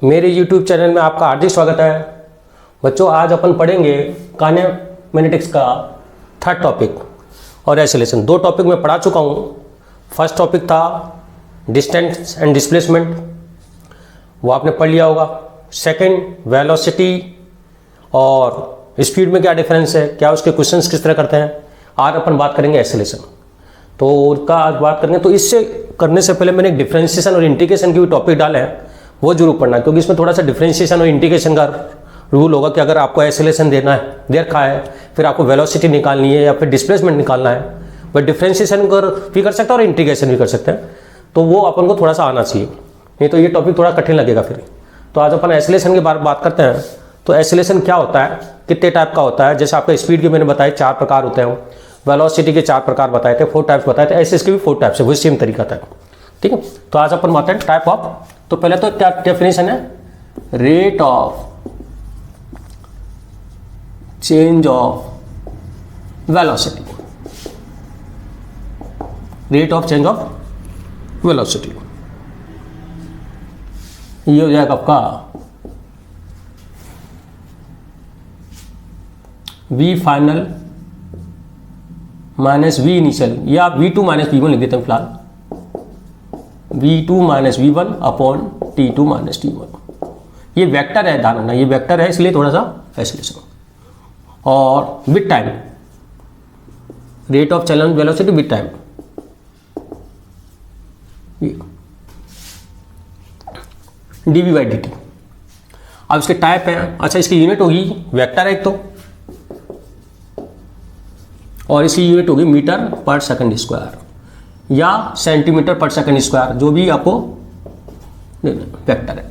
मेरे YouTube channel में आपका हार्दिक स्वागत है। बच्चों, आज अपन पढ़ेंगे काइनेमेटिक्स का थर्ड टॉपिक और एक्सेलरेशन। दो टॉपिक मैं पढ़ा चुका हूँ। फर्स्ट टॉपिक था डिस्टेंस एंड डिस्प्लेसमेंट, वो आपने पढ़ लिया होगा। सेकंड वेलोसिटी और स्पीड में क्या डिफरेंस है, क्या उसके क्वेश्चंस किस तरह करते हैं। आज अपन बात करेंगे एक्सेलरेशन, तो उनका आज बात करेंगे। तो इससे करने से पहले मैंने एक डिफरेंशिएशन और इंटीग्रेशन के भी टॉपिक डाले हैं, वो जरूर पढ़ना, क्योंकि इसमें थोड़ा सा डिफरेंशिएशन और इंटीग्रेशन का रूल होगा कि अगर आपको एक्सेलरेशन देना है, दे रखा है, फिर आपको वेलोसिटी निकालनी है या फिर डिस्प्लेसमेंट निकालना है, बट डिफरेंशिएशन भी कर सकते हैं और इंटीग्रेशन भी कर सकते हैं, तो वो अपन को थोड़ा सा आना चाहिए, नहीं तो ये टॉपिक थोड़ा कठिन लगेगा फिर। तो आज अपन एक्सेलरेशन की बात करते हैं। तो एक्सेलरेशन क्या होता है, कितने टाइप का होता है। जैसे आपका स्पीड के मैंने बताया 4 प्रकार होते हैं, वेलोसिटी के 4 प्रकार बताए थे, 4 टाइप्स बताए थे, ऐसे इसके भी 4 टाइप्स है, वही सेम तरीका था। ठीक है, तो आज अपन बात करें टाइप ऑफ। तो पहले तो क्या डेफिनेशन है, rate of change of velocity, rate of change of velocity. ये हो जाएगा आपका v final minus v initial, या v2 माइनस v1 लिख देते हैं फिलहाल, v2 minus v1 upon t2 minus t1। ये वेक्टर है, ध्यान रखना ये वेक्टर है, इसलिए थोड़ा सा एक्सेलरेशन। और with time, rate of change velocity with time, dv by dt। अब इसके टाइप है, अच्छा इसकी यूनिट होगी वेक्टर है एक तो, और इसकी यूनिट होगी मीटर पर सेकंड स्क्वायर या सेंटीमीटर पर सेकंड स्क्वायर, जो भी आपको वेक्टर है,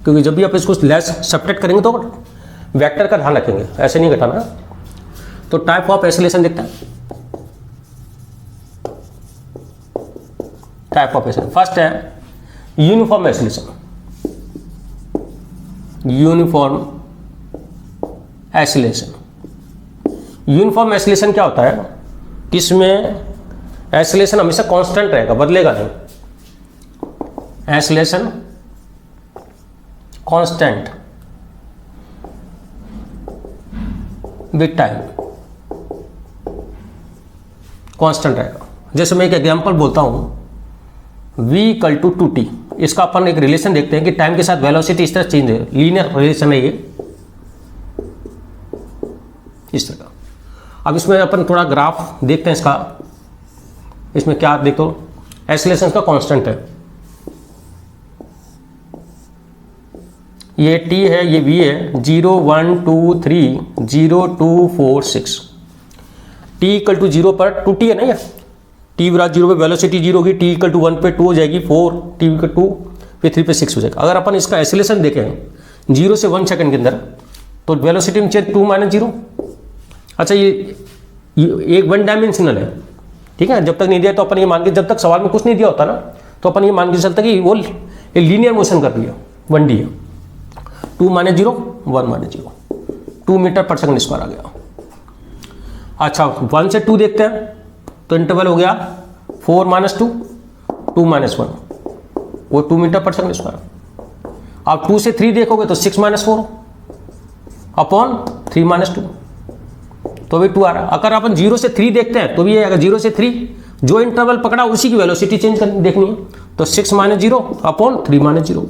क्योंकि जब भी आप इसको लेस सब्ट्रैक्ट करेंगे तो वेक्टर का ध्यान रखेंगे, ऐसे नहीं घटाना। तो टाइप ऑफ एक्सेलरेशन देखते हैं। टाइप ऑफ एक्सेलरेशन फर्स्ट है uniform acceleration. Uniform acceleration, uniform acceleration क्या होता है, इसमें एक्सेलरेशन हमेशा कांस्टेंट रहेगा, बदलेगा नहीं। Acceleration constant with time, constant रहेगा। जैसे मैं एक एग्जांपल बोलता हूं, v इक्वल टू 2t, इसका अपन एक रिलेशन देखते हैं कि टाइम के साथ वेलोसिटी इस तरह चेंज है, लीनियर रिलेशन है ये, इस तरह का। अब इसमें अपन थोड़ा ग्राफ देखते हैं इसका। इसमें क्या देखो, एक्सेलरेशन का कांस्टेंट है, ये t है, ये v है, 0 1 2 3 0 2 4 6। t इक्वल टू 0 पर 2t है ना, ये t बराबर 0 पे वेलोसिटी 0 होगी, t इक्वल टू 1 पे 2 हो जाएगी 4, t इक्वल टू पे 3 पे 6 हो जाएगा। अगर अपन इसका एक्सेलरेशन देखें 0 से 1 सेकंड के अंदर, तो वेलोसिटी में चेंज 2 माइनस 0। अच्छा ये एक वन डायमेंशनल है, ठीक है। जब तक नहीं दिया तो अपन ये मान के, जब तक सवाल में कुछ नहीं दिया होता ना, तो अपन ये मान के चलते कि वो लीनियर मोशन कर रही है, 1D है। 2 माइनस 0 1 माइनस 0, 2 मीटर पर सेकंड स्क्वायर आ गया। अच्छा 1 से 2 देखते हैं, तो इंटरवल हो गया 4 माइनस 2 2 माइनस 1, वो 2 मीटर पर सेकंड स्क्वायर। आप 2 से 3 देखोगे तो 6 माइनस 4 अपॉन 3 माइनस 2, तो भी 2 आ रहा है। अगर अपन 0 से 3 देखते हैं तो भी अगर 0 से 3 जो इंटरवल पकड़ा उसी की वेलोसिटी चेंज करनी देखनी है, तो 6 माइनस 0 अपॉन 3 माइनस 0,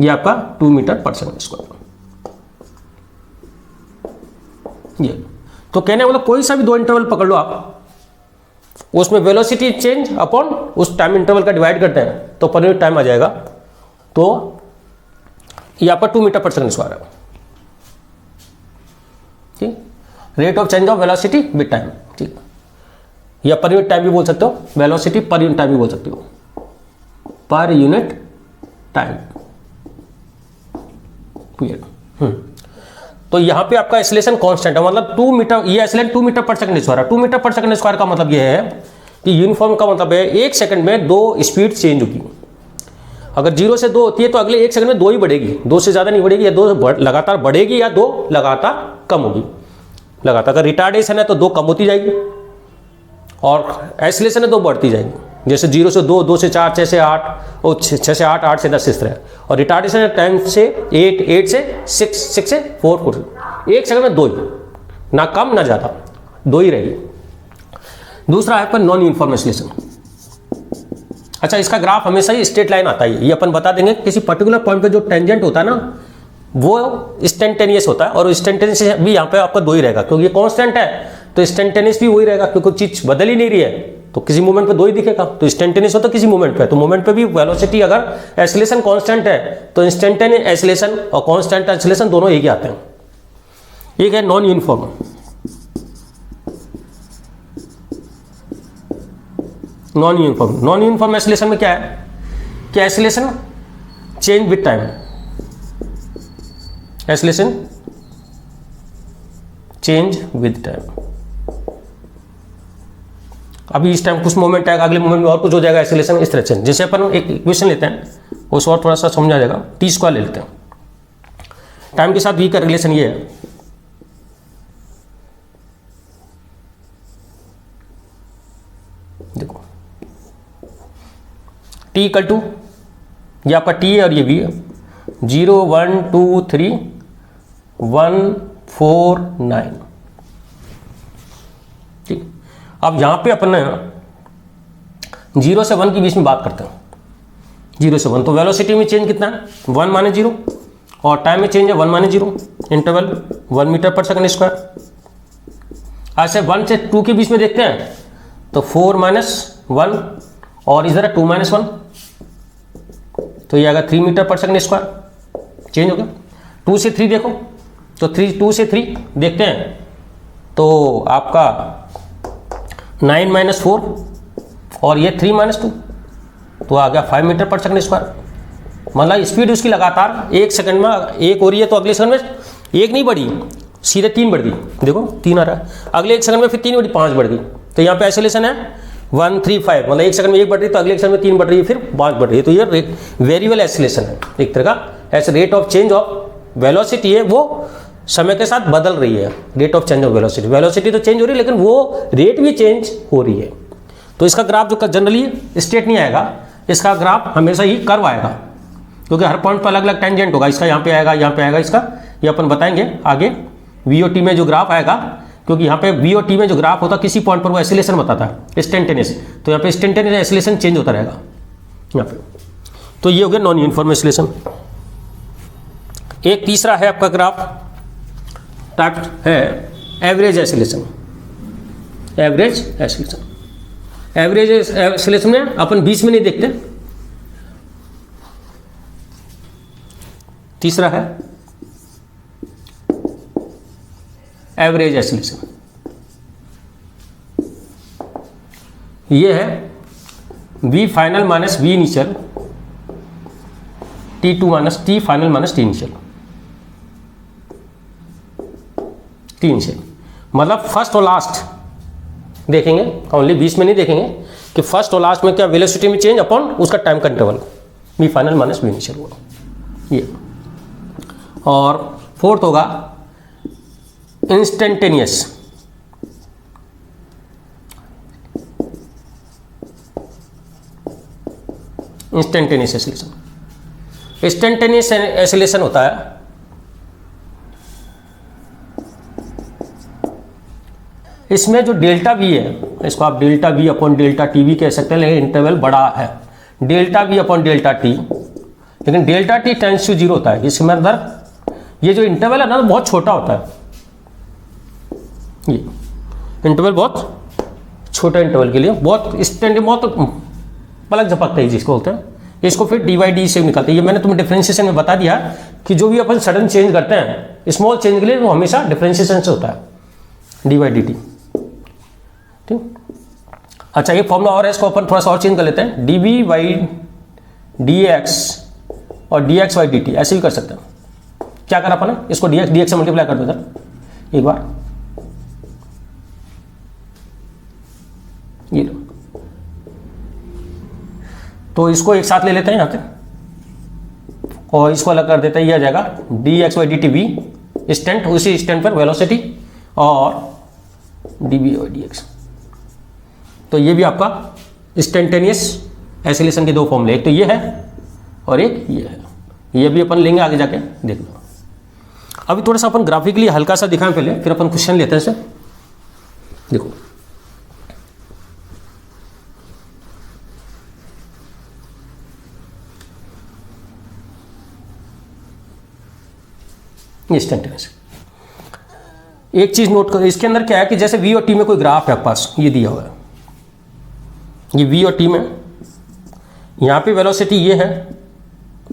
ये आपका 2 मीटर पर सेकंड स्क्वायर। ये तो कहने मतलब कोई सा भी 2 इंटरवल पकड़ लो आप, उसमें वेलोसिटी चेंज अपॉन उस टाइम इंटरवल का डिवाइड करते हैं तो पर यूनिट टाइम आ जाएगा। तो ये आपका 2 मीटर पर सेकंड स्क्वायर है, ठीक। Rate of change of velocity with time, ठीक। या पर यूनिट टाइम भी बोल सकते हो, वेलोसिटी पर यूनिट टाइम भी बोल सकते हो, पर यूनिट टाइम पीरियड। तो यहां पे आपका एक्सेलरेशन कांस्टेंट है, मतलब 2 मीटर, ये एक्सेलरेशन 2 मीटर पर सेकंड स्क्वायर है। 2 मीटर पर सेकंड स्क्वायर का मतलब ये है कि यूनिफॉर्म का मतलब है 1 सेकंड में 2 स्पीड चेंज होगी। अगर 0 से 2 होती है तो अगले 1 सेकंड में 2 ही बढ़ेगी, 2 से ज्यादा नहीं बढ़ेगी, या 2 लगातार बढ़ेगी या 2 लगातार कम होगी। लगातार अगर रिटार्डेशन है तो 2 कम होती जाएगी, और एक्सेलरेशन है तो बढ़ती जाएगी। जैसे 0 से 2, 2 से 4, 6 से 8 और 6 से 8, 8 से 10 इस तरह। और रिटार्डेशन टाइम से 8, 8 से 6, 6 से 4, 4 1 सेकंड में 2 ही, ना कम ना ज़्यादा, 2 ही रहेगी। दूसरा है आपका नॉन यूनिफॉर्म एक्सीलरेशन। अच्छा, इसका ग्राफ हमेशा ही स्ट्रेट लाइन आता है, ये अपन बता देंगे। किसी पर्टिकुलर पॉइंट पे जो टेंजेंट होता है ना वो इंस्टेंटेनियस होता है, और इंस्टेंटेनियस भी यहाँ पे आपका 2 ही रहेगा, क्योंकि ये कांस्टेंट है तो इंस्टेंटेनियस भी वही रहेगा, क्योंकि चीज बदल ही नहीं रही है तो किसी मोमेंट पे 2 ही दिखेगा। तो इंस्टेंटेनियस होता है किसी मोमेंट पे, तो मोमेंट पे भी वेलोसिटी अगर एक्सीलरेशन कांस्टेंट है तो इंस्टेंटेनियस एक्सीलरेशन और कांस्टेंट एक्सीलरेशन दोनों एक ही आते हैं। एक है non uniform. Non uniform acceleration में क्या है कि acceleration change with time, acceleration change with time. अभी इस टाइम कुछ मोमेंट आएगा, अगले मोमेंट में और कुछ हो जाएगा, एक्सीलरेशन इस तरह चेंज। जैसे अपन एक इक्वेशन लेते हैं उस और थोड़ा सा समझा जाएगा, t² ले लेते हैं। टाइम के साथ v का रिलेशन ये है, देखो t इक्वल टू, ये आपका t है और ये v है, 0, 1, 2, 3, 1, 4, 9। ठीक, अब यहां पे अपन 0 से 1 के बीच में बात करते हैं। 0 से 1 तो वेलोसिटी में चेंज कितना है 1 - 0, और टाइम में चेंज है 1 - 0, इंटरवल 1 मीटर पर सेकंड स्क्वायर। ऐसे 1 से 2 के बीच में देखते हैं तो 4 - 1, और इधर है 2 - 1, तो ये आएगा 3 मीटर पर सेकंड स्क्वायर, चेंज हो गया। 2 से 3 देखो तो 2 से 3 देखते हैं तो आपका 9 - 4, और ये 3 - 2, तो आ गया 5 मीटर पर सेकंड स्क्वायर। मतलब स्पीड उसकी लगातार एक सेकंड में एक हो रही है, तो अगले सेकंड में एक नहीं बढ़ी, सीधे 3 बढ़ गई। देखो 3 आ रहा है, अगले एक सेकंड में फिर 3 बढ़ी, 5 बढ़ गई। तो यहाँ पे एक्सीलरेशन है 1, 3, 5, मतलब एक सेकंड में 1 बढ़ रही है तो अगले एक सेकंड में 3 बढ़ रही है, फिर 5 बढ़ रही है। तो ये वेरिएबल एक्सीलरेशन है एक तरह का। ऐसे rate of change of velocity है, वो समय के साथ बदल रही है। Rate of change of velocity, velocity तो चेंज हो रही है लेकिन वो रेट भी चेंज हो रही है। तो इसका ग्राफ जो जनरली स्ट्रेट नहीं आएगा, इसका ग्राफ हमेशा ही कर्व आएगा, क्योंकि हर पॉइंट पर अलग अलग टेंजेंट होगा। इसका यहाँ पे आएगा, यहाँ पे आएगा, इसका ये अपन बताएंगे आगे। VOT में जो ग्राफ आएगा, क्योंकि यहाँ पे VOT में जो ग्राफ होता है किसी पॉइंट पर वो एक्सीलरेशन बताता है इंस्टेंटेनियस, तो यहाँ पे इंस्टेंटेनियस एक्सीलरेशन चेंज होता रहेगा यहाँ पे। तो ये हो गया नॉन यूनिफॉर्म एक्सीलरेशन। एक तीसरा है आपका ग्राफ टाइप है average acceleration. Average acceleration, average acceleration में अपन 20 में नहीं देखते। तीसरा है एवरेज एक्सीलरेशन, ये है v final minus v initial, t2 minus t final minus t initial. t initial मतलब फर्स्ट और लास्ट देखेंगे, ओनली 20 में नहीं देखेंगे कि फर्स्ट और लास्ट में क्या वेलोसिटी में चेंज अपॉन उसका टाइम का interval, v final minus v initial होगा ये। और फोर्थ होगा instantaneous, instantaneous acceleration. Instantaneous acceleration होता है इसमें जो डेल्टा वी है, इसको आप delta we upon delta T भी कह सकते हैं, लेकिन इंटरवल बड़ा है। Delta we upon delta T, लेकिन डेल्टा टी टेंड्स टू 0 होता है। इसमें अंदर ये जो इंटरवल है ना बहुत छोटा होता है, ये इंटरवल बहुत छोटा इंटरवल के लिए बहुत स्टैंडर्ड, बहुत पलक झपकता है जिसको बोलते हैं। इसको फिर dy/d से निकालते हैं। ये मैंने तुम्हें डिफरेंशिएशन में बता दिया कि जो भी अपन सडन चेंज करते हैं स्मॉल चेंज के लिए, वो हमेशा डिफरेंशिएशन से होता है, dy/dt। ठीक, अच्छा ये फॉर्मूला और है, इसको अपन थोड़ा सा और चेंज कर लेते हैं, dv/dx और dx/dt ऐसे भी कर सकते हैं। क्या करा अपन, इसको dx से मल्टीप्लाई कर देते एक बार, ये लो, तो इसको एक साथ ले लेते हैं यहाँ पे और इसको अलग कर देते हैं। ये आ जाएगा dx/dt v स्टैंड, उसी स्टैंड पर वेलोसिटी, और dv/dx। तो ये भी आपका इंस्टेंटेनियस एसिलेशन के दो फॉर्मूले, एक तो ये है और एक ये है, ये भी अपन लेंगे आगे जाके देखना। अभी थोड़ा सा अपन ग्राफिकली हल्का सा दिखाएं पहले, फिर अपन क्वेश्चन लेते हैं इसे। देखो इंस्टेंटेनियस, एक चीज नोट करो, इसके अंदर क्या है कि जैसे v और t में कोई ग्राफ है आपके पास, ये दिया हुआ है, ये v और t में, यहाँ पे वेलोसिटी ये है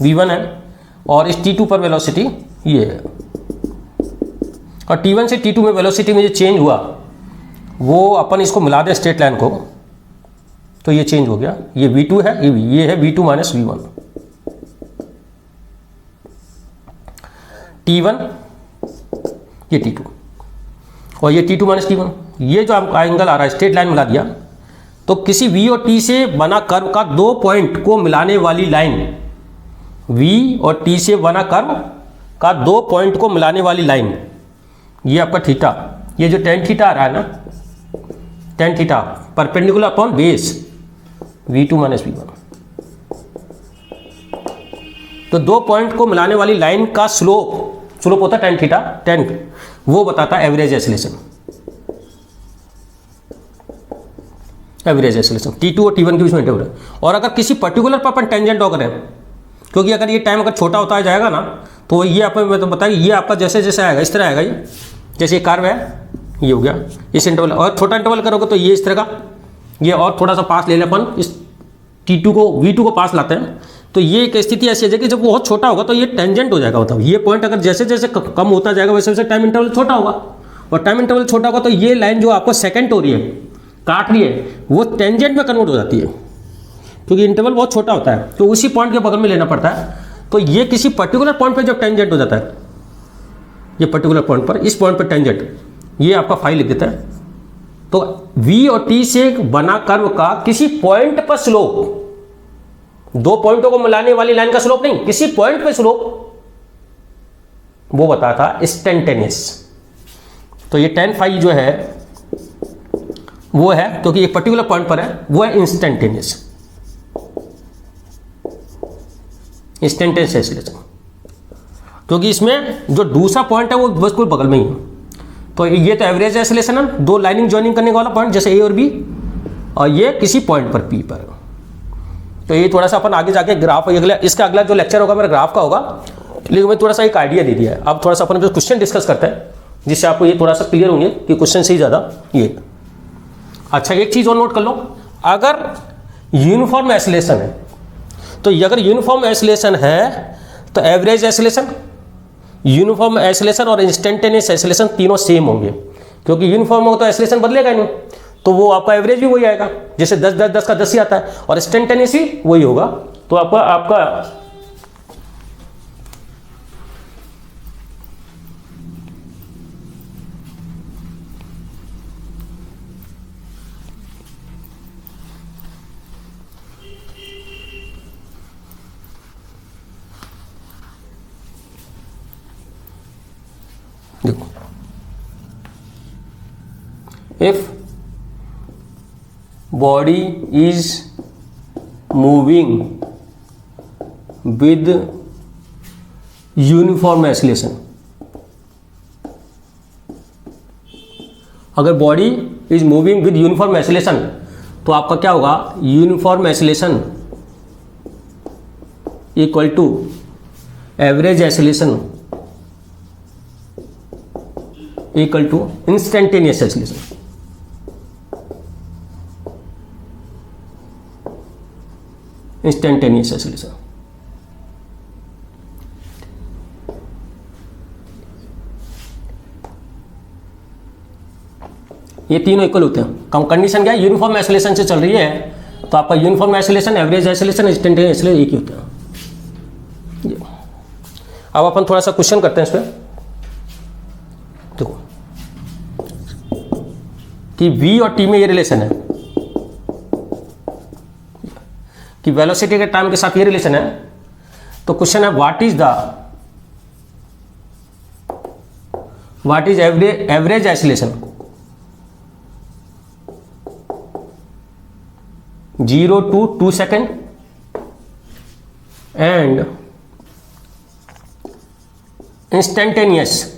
v1 है, और इस t2 पर वेलोसिटी ये है, और t1 से t2 में वेलोसिटी में जो चेंज हुआ वो अपन इसको मिला दें स्ट्रेट लाइन को, तो ये चेंज हो गया, ये v2 है, ये है v2 माइनस v1, t1 ये t2 और ये t2 माइनस t1, ये जो आपका एंगल आ रहा है स्ट्रेट लाइन मिला दिया, तो किसी v और t से बना कर्व का दो पॉइंट को मिलाने वाली लाइन, v और t से बना कर्व का दो पॉइंट को मिलाने वाली लाइन, ये आपका थीटा, ये जो टेन थीटा आ रहा है ना, tan theta perpendicular upon base v2 minus v1, तो दो पॉइंट को मिलाने वाली लाइन का स्लोप होता है टेन थीटा, टेन, वो बताता है average acylation, average acylation t2 और t1 के बीच में इंटरवल है। और अगर किसी पर्टिकुलर पर अपन टेंजेंट ड्रॉ करें, क्योंकि अगर ये टाइम अगर छोटा होता जाएगा ना, तो ये आपको तो बताइए, ये आपका जैसे जैसे आएगा इस तरह आएगा, ये जैसे ये कर्व है, ये हो गया इस इंटरवल, और छोटा इंटरवल करोगे तो ये इस तरह का, ये और थोड़ा सा पास ले लें अपन, इस t2 को v2 को पास लाते हैं, तो ये एक स्थिति ऐसी है कि जब बहुत छोटा होगा तो ये टेंजेंट हो जाएगा, मतलब ये पॉइंट अगर जैसे जैसे कम होता जाएगा वैसे वैसे टाइम इंटरवल छोटा होगा, और टाइम इंटरवल छोटा होगा तो ये लाइन जो आपको सेकंड हो रही है, काट रही है, वो टेंजेंट में कन्वर्ट हो जाती है, क्योंकि इंटरवल बहुत छोटा होता है, तो उसी पॉइंट के बगल में लेना पड़ता है। तो ये किसी पर्टिकुलर पॉइंट पर जब टेंजेंट हो जाता है, ये पर्टिकुलर पॉइंट पर, इस पॉइंट पर टेंजेंट, ये आपका फाइव लिख देता है, तो v और t से बना कर्व का किसी पॉइंट पर स्लोप, दो पॉइंटों को मिलाने वाली लाइन का स्लोप नहीं, किसी पॉइंट पे स्लोप, वो बताता इंस्टेंटेनियस। तो ये tan फाई जो है वो है, क्योंकि एक पर्टिकुलर पॉइंट पर है, वो है इंस्टेंटेनियस, इंस्टेंटेनियस एसिलेशन, क्योंकि इसमें जो दूसरा पॉइंट है वो बस कोई बगल में ही है। तो ये तो एवरेज एसिलेशन है, दो लाइनिंग ज्वाइनिंग करने वाला पॉइंट जैसे ए और बी, और ये किसी पॉइंट पर पी पर। तो ये थोड़ा सा अपन आगे जाके ग्राफ, इसका अगला जो लेक्चर होगा मेरा ग्राफ का होगा, लेकिन मैं थोड़ा सा एक आइडिया दे दिया है। अब थोड़ा सा अपन क्वेश्चन डिस्कस करते हैं, जिससे आपको ये थोड़ा सा क्लियर होंगे कि क्वेश्चन से ही ज़्यादा ये। अच्छा, एक चीज़ और नोट कर लो, अगर यूनिफॉर्म एसिलेशन है, तो अगर यूनिफॉर्म एसिलेशन है तो एवरेज एसिलेशन, यूनिफॉर्म एसिलेशन और इंस्टेंटेनियस एसिलेशन तीनों सेम होंगे, क्योंकि यूनिफॉर्म होगा तो एसिलेशन बदलेगा नहीं, तो वो आपका एवरेज भी वही आएगा, जैसे 10 10 10 का 10 ही आता है, और इंस्टेंटेनियस भी वही होगा। तो आपका देखो, if body is moving with uniform oscillation, अगर body is moving with uniform acceleration, तो आपका क्या होगा, uniform acceleration equal to average acceleration equal to instantaneous acceleration. Instantaneous acceleration, ये तीनों इक्वल होते हैं। कम कंडीशन क्या है, यूनिफॉर्म एसिलेशन से चल रही है, तो आपका uniform acceleration, average acceleration, instantaneous acceleration एक ही होते हैं। अब अपन थोड़ा सा क्वेश्चन करते हैं इस पर। देखो कि v और t में ये रिलेशन है, कि वेलोसिटी के टाइम के साथ ये रिलेशन है, तो क्वेश्चन है what is average acceleration 0 to 2 second and instantaneous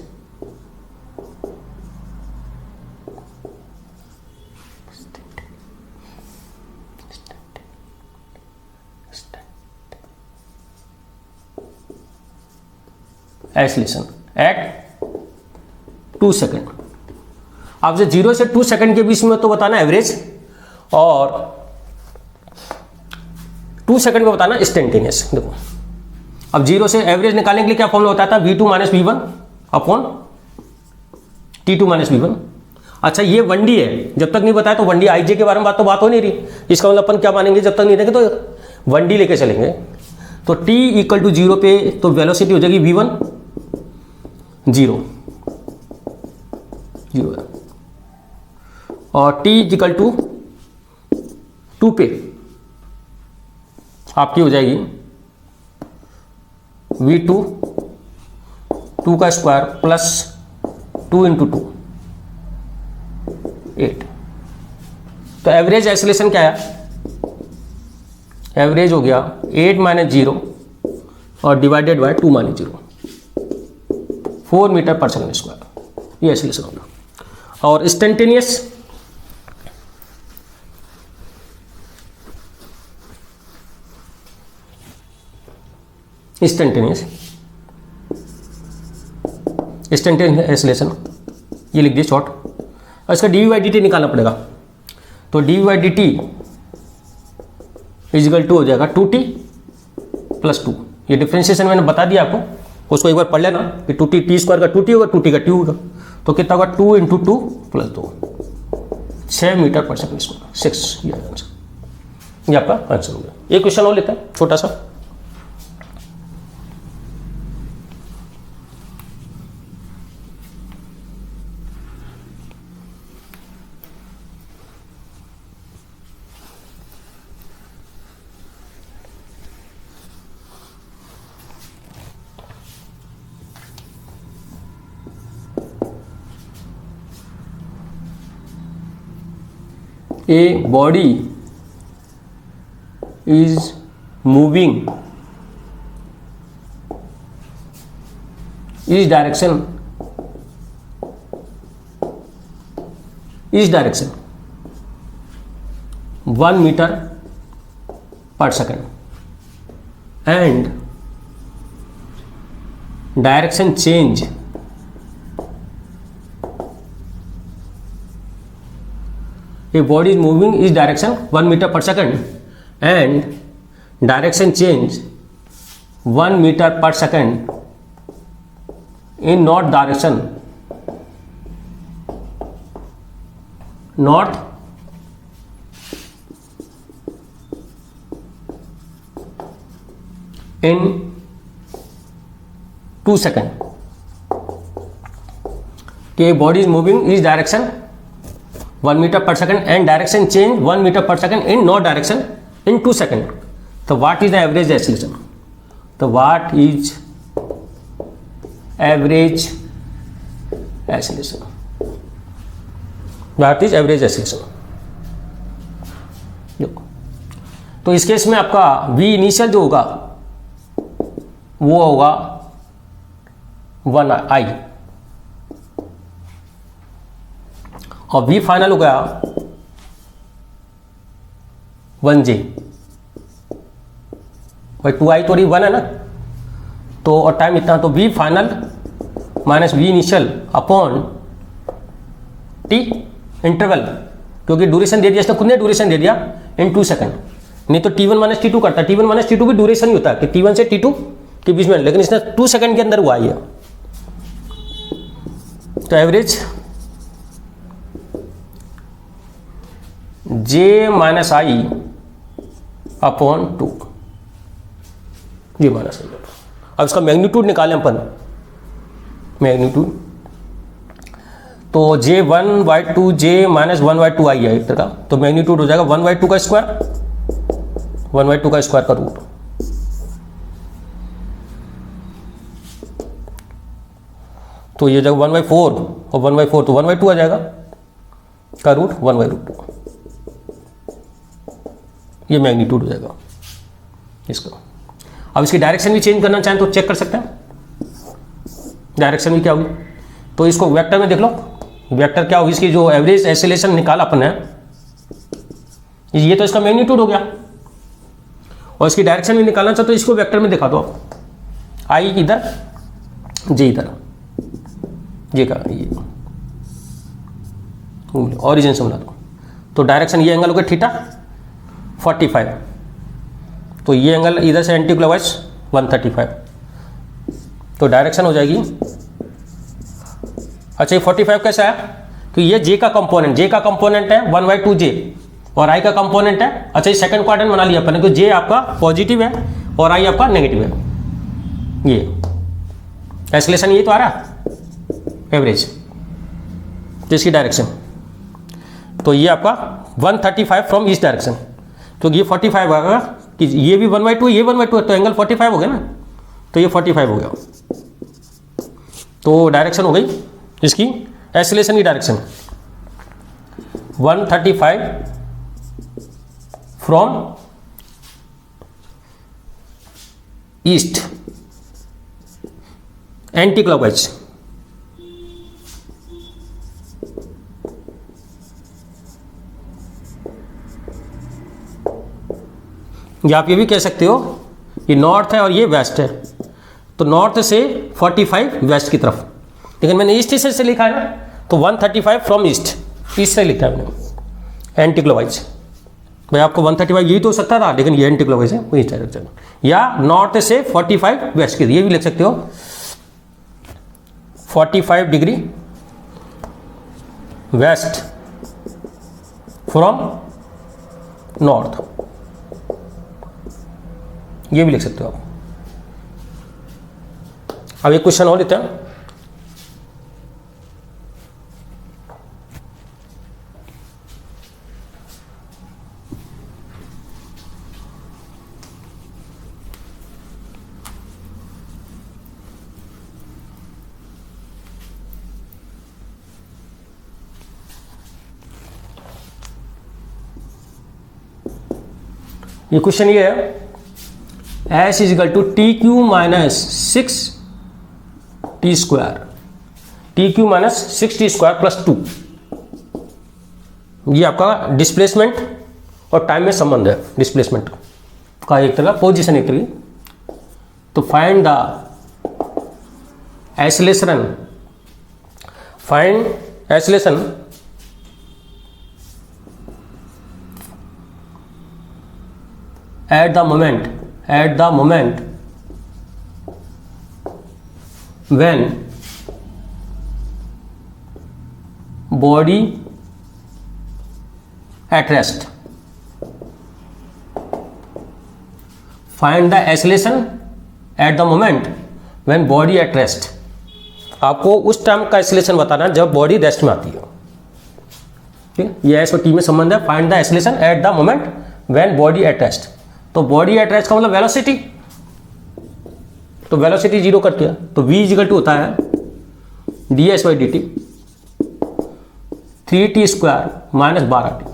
acceleration at 2 second. आपसे 0 से 2 सेकेंड के बीच में तो बताना एवरेज, और 2 सेकेंड में बताना इंस्टेंटेनियस। देखो अब 0 से एवरेज निकालने के लिए क्या फॉर्मूला होता था, V2 minus V1 upon T2 minus V1। अच्छा ये 1D है, जब तक नहीं बताया तो 1D IJ के बारे में बात हो नहीं रही, इसका मतलब अपन क्या मानेंगे, जब तक नहीं देंगे तो 1D लेके चलेंगे। तो T इक्वल टू 0 पे तो वेलोसिटी हो जाएगी V1 0 है, और T इक्वल टू 2 पे आपकी हो जाएगी V2 2 का स्क्वायर प्लस 2 इंटू 2 8। तो एवरेज एक्सेलरेशन क्या है, एवरेज हो गया 8 माइनस 0 और डिवाइडेड बाय 2 माइनस 0, 4 मीटर पर सेकेंड स्क्वायर, ये एक्सेलरेशन होगा। और इंस्टेंटेनियस एक्सेलरेशन ये लिख दिए शॉर्ट, और इसका डी वाई डी टी निकालना पड़ेगा। तो D Y D T equal to हो जाएगा 2t प्लस 2। ये डिफ्रेंशिएशन मैंने बता दिया आपको, उसको एक बार पढ़ लेना कि 2t टी स्क्वायर का 2t होगा, 2t का 2 होगा, तो कितना होगा 2 इंटू 2 प्लस 2, 6 मीटर पर सेकेंड स्क्वायर, 6 ये आंसर, ये आपका आंसर हो गया। एक क्वेश्चन और लेता है छोटा सा। A body is moving each direction 1 meter per second and direction change a body is moving each direction 1 meter per second and direction change 1 meter per second in north direction, north in 2 seconds. A body is moving each direction 1 meter per second and direction change 1 meter per second in north direction in 2 seconds. So what is the average acceleration? So what is average acceleration? What is average acceleration? तो इस case में आपका v initial जो होगा वो होगा 1i और v final हो गया 1j, भाई 2i तो 1 है ना, तो और टाइम इतना, तो v final minus v initial upon t interval, क्योंकि ड्यूरेशन दे दिया इसने, खुद ने ड्यूरेशन दे दिया इन 2 सेकंड, नहीं तो t1 माइनस t2 करता है, t1 माइनस t2 भी ड्यूरेशन ही होता है कि t1 से t2 के बीच में, लेकिन इसने 2 सेकंड के अंदर हुआ है। तो एवरेज j माइनस आई अपॉन 2, ये माइनस आई। अब इसका मैग्नीट्यूड निकालें अपन, मैग्नीट्यूड तो j1/2 j माइनस 1/2 आई है इधर का, तो मैग्नीट्यूड हो जाएगा 1/2 का स्क्वायर, 1/2 का स्क्वायर का रूट, तो ये जगह 1/4 और 1/4 तो 1/2 आ जाएगा का रूट 1/2। ये मैग्नीट्यूड हो जाएगा इसका। अब इसकी डायरेक्शन भी चेंज करना चाहें तो चेक कर सकते हैं, डायरेक्शन भी क्या होगी। तो इसको वेक्टर में देख लो, वेक्टर क्या होगी, इसकी जो एवरेज एक्सेलरेशन निकाला अपन ने, ये तो इसका मैग्नीट्यूड हो गया, और इसकी डायरेक्शन भी निकालना चाहो तो इसको वेक्टर में दिखा दो आप, आई इधर, जे इधर, ये का ये ओरिजिन से बना दो। तो डायरेक्शन ये एंगल हो गया थीटा 45, तो ये एंगल इधर से एंटी क्लॉकवाइज 135, तो डायरेक्शन हो जाएगी। अच्छा ये 45 कैसा है कि ये जे का कंपोनेंट है 1/2 और आई का कंपोनेंट है। अच्छा ये सेकंड क्वाड्रेंट बना लिया अपन ने, जे आपका पॉजिटिव है और आई आपका नेगेटिव है। ये एक्सेलरेशन ये तो आ रहा एवरेज, तो इसकी डायरेक्शन, तो ये आपका 135 फ्रॉम ईस्ट डायरेक्शन, तो ये 45 आएगा कि ये भी 1/2 ये 1/2 तो एंगल 45 हो गया ना, तो ये 45 हो गया। तो डायरेक्शन हो गई इसकी एक्सेलरेशन की direction 135 from east anti clockwise. या आप ये भी कह सकते हो ये नॉर्थ है और ये वेस्ट है, तो नॉर्थ से 45 वेस्ट की तरफ, लेकिन मैंने ईस्ट से लिखा है ना, तो 135 फ्रॉम ईस्ट से लिखा है मैंने एंटी क्लॉकवाइज। भाई आपको 135 यही तो हो सकता था, लेकिन ये एंटी क्लॉकवाइज है, वही डायरेक्शन। या नॉर्थ से 45 वेस्ट की, ये भी लिख सकते हो 45 डिग्री वेस्ट फ्रॉम नॉर्थ, ये भी लिख सकते हो आप। अब एक क्वेश्चन और लेते हैं। ये क्वेश्चन ये है S is equal to T cube minus 6 T square, T cube minus 6 T square plus 2, ये आपका डिस्प्लेसमेंट और टाइम में संबंध है, डिस्प्लेसमेंट का एक तरह पोजीशन एक तरह। तो find the acceleration, find acceleration at the moment when body at rest, find the acceleration at the moment when body at rest। आपको उस टाइम का एक्सेलरेशन बताना है जब बॉडी रेस्ट में आती है, ठीक है। ये एस और टी में संबंध है, find the acceleration at the moment when body at rest. तो बॉडी एट रेस्ट का मतलब वेलोसिटी, तो वेलोसिटी जीरो करती है, तो v इक्वल टू होता है ds/dt 3t square minus 12t।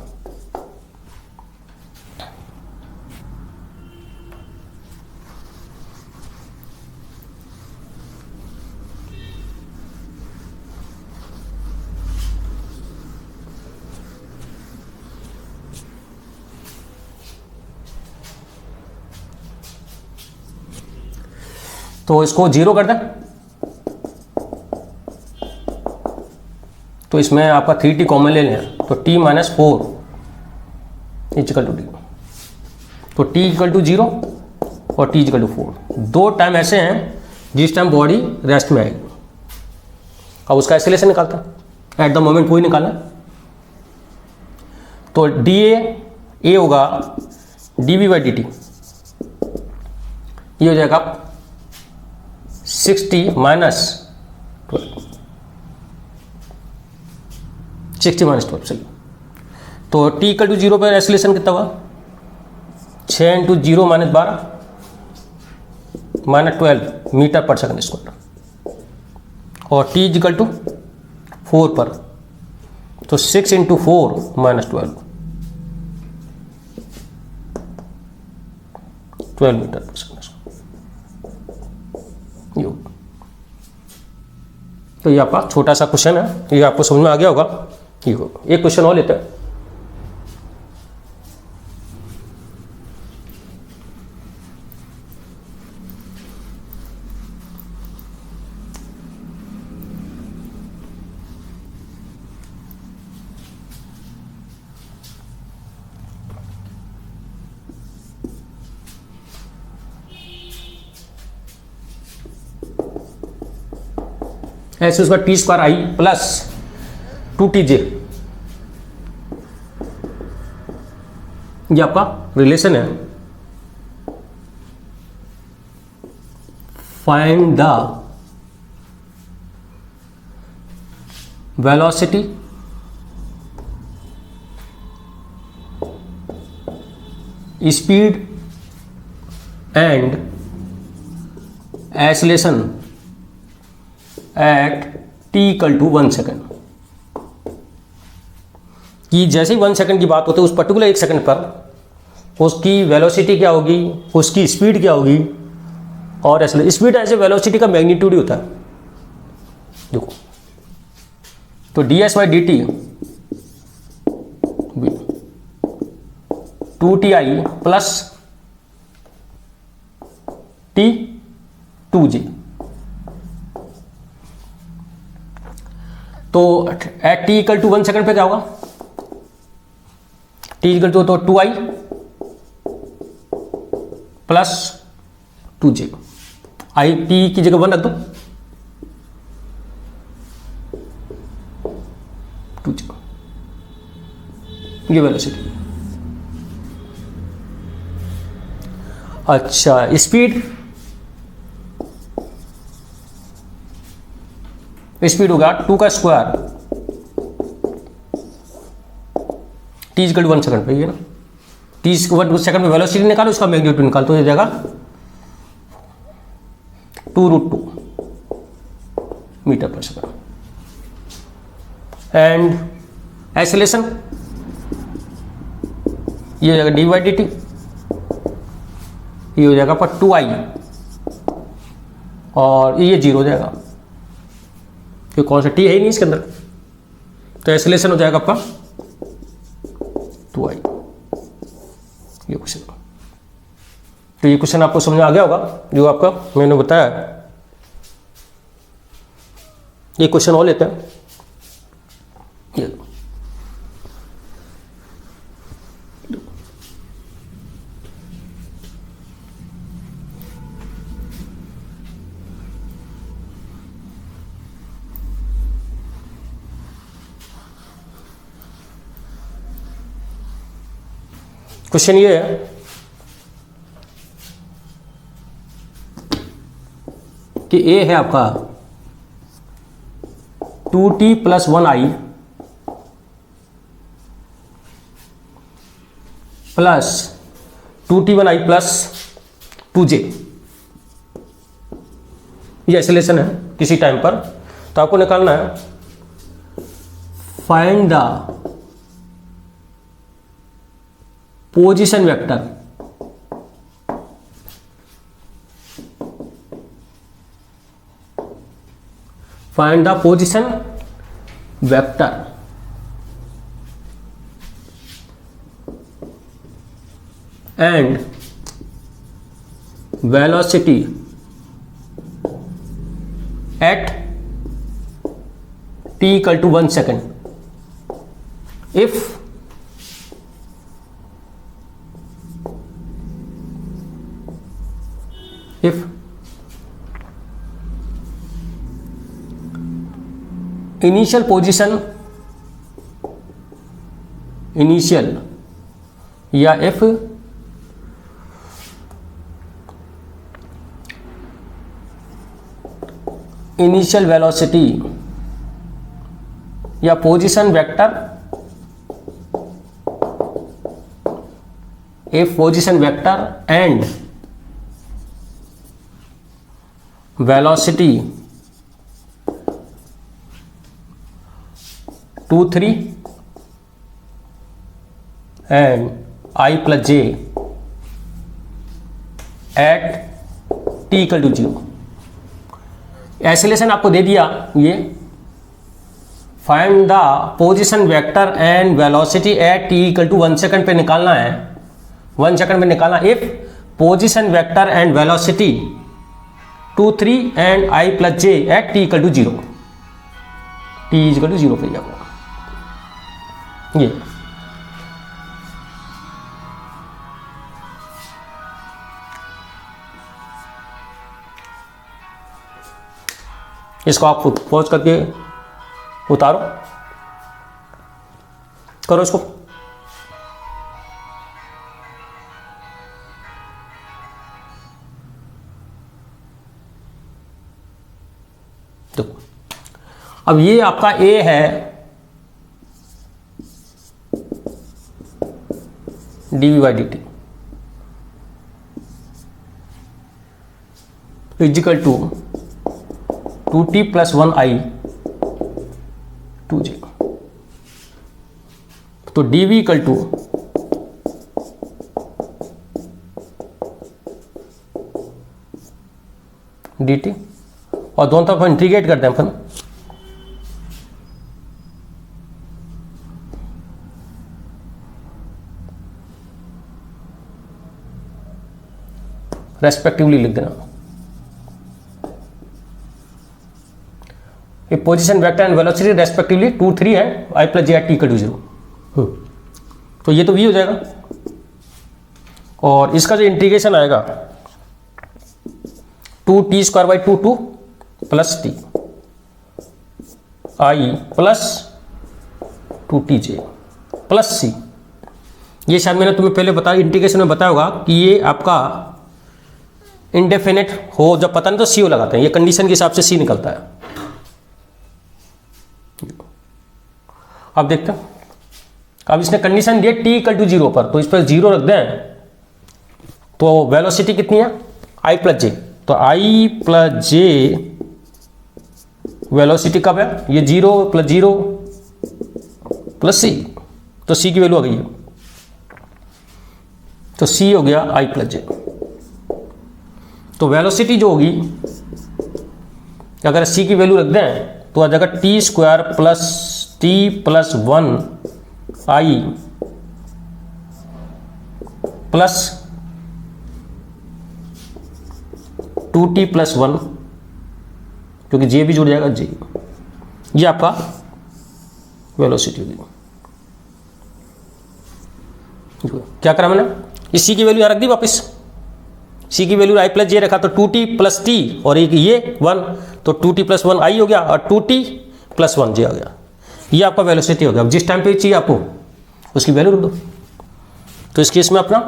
तो इसको जीरो कर दें, तो इसमें आपका 3t कॉमन ले लें, तो t minus 4 equal to D, तो t इक्वल टू 0 और t इक्वल टू 4। दो टाइम ऐसे हैं जिस टाइम बॉडी रेस्ट में आएगी। अब उसका एक्सेलरेशन निकालता एट द मोमेंट कोई निकालना, तो ए होगा dv/dt, ये हो जाएगा 60 माइनस 12 सही। तो t इक्वल टू 0 पर एक्सेलरेशन कितना हुआ 6 इंटू 0 माइनस 12 माइनस 12 मीटर पर सेकंड स्क्वायर, और t इक्वल टू 4 पर तो 6 इंटू 4 माइनस 12 12 मीटर पर सेकेंड। तो ये आपका छोटा सा क्वेश्चन है, ये आपको समझ में आ गया होगा। ये एक क्वेश्चन और लेते हैं। ऐसे उसका टी स्क्वायर आई प्लस 2tj, ये आपका रिलेशन है। Find the velocity speed and acceleration at t equal to 1 second. कि जैसे ही 1 सेकेंड की बात होती है उस पर्टिकुलर 1 सेकेंड पर उसकी वेलोसिटी क्या होगी, उसकी स्पीड क्या होगी, और ऐसे स्पीड ऐसे वेलोसिटी का मैग्नीट्यूड ही होता है। देखो तो ds by D T 2ti plus t 2j, तो at t equal to 1 second पे क्या होगा, t इक्वल टू तो 2i plus 2j, i t की जगह 1 रख दो, 2j, ये वेलोसिटी। अच्छा स्पीड होगा 2 का square t equal to 1 second पे, ये ना t इक्वल टू सेकेंड में वेलोसिटी निकालो, उसका मैग्नीट्यूड निकालो, तो ये जाएगा 2√2 मीटर पर सेकेंड। एंड एक्सेलरेशन ये हो जाएगा डी बाई डी टी, ये हो जाएगा पर 2i और ये 0 हो जाएगा, तो कौन सा टी है ही नहीं इसके अंदर, तो एक्सेलरेशन हो जाएगा आपका 2i। ये क्वेश्चन, तो ये क्वेश्चन आपको समझ में आ गया होगा जो आपका मैंने बताया। ये क्वेश्चन और लेते हैं। ये क्वेश्चन ये है कि ए है आपका 2t plus 1i plus 2t1i plus 2j, ये एक्सेलरेशन है किसी टाइम पर। तो आपको निकालना है find the position vector find the position vector and velocity at t equal to 1 second if initial या if इनिशियल वेलोसिटी या position vector, if position vector and velocity 2 3 and I plus j at T equal to 0। Acceleration आपको दे दिया, ये find the position vector and velocity at T equal to 1 second पे निकालना है, 1 second में निकालना। If position vector and velocity 2 3 and i plus j at T equal to 0, T equal to 0 पे जाओ। ये इसको आप पॉज करके उतारो, करो इसको। देखो अब ये आपका ए है, D by D T equal to 2t plus 1i 2j। तो dv इक्वल टू dt, और दोनों तरफ इंटीग्रेट करते हैं अपन। रेस्पेक्टिवली लिख देना। ये position vector and velocity respectively 2 3 है, i plus J at T equal to 0। तो ये तो v हो जाएगा, और इसका जो इंटीग्रेशन आएगा 2t square by 2 plus T I plus 2tj plus C. ये शायद मैंने तुम्हें पहले बताया, इंटीग्रेशन में बताया होगा कि ये आपका इंडेफिनेट हो, जब पता नहीं तो सी लगाते हैं, ये कंडीशन के हिसाब से सी निकलता है। अब देखते हैं, अब इसने कंडीशन दी t इक्वल टू 0 पर, तो इस पर 0 रख दें तो वेलोसिटी कितनी है i प्लस जे। तो i प्लस जे वेलोसिटी कब है, ये 0 प्लस 0 प्लस सी, तो सी की वैल्यू आ गई है, तो सी हो गया i प्लस जे। तो वेलोसिटी जो होगी, अगर सी की वैल्यू रख दें तो आ जाएगा T square plus T plus 1 आई प्लस 2t प्लस 1, क्योंकि जे भी जुड़ जाएगा जे। ये आपका वेलोसिटी होगी। क्या करा मैंने, इस सी की वैल्यू यहाँ रख दी वापस, सी की वैल्यू i प्लस जे रखा, तो 2t प्लस टी और एक ये 1, तो 2t प्लस 1 आई हो गया और 2t प्लस 1 जे आ गया। ये आपका वेलोसिटी हो गया। अब जिस टाइम पे चाहिए आपको उसकी वैल्यू रख दो। तो इस केस में अपना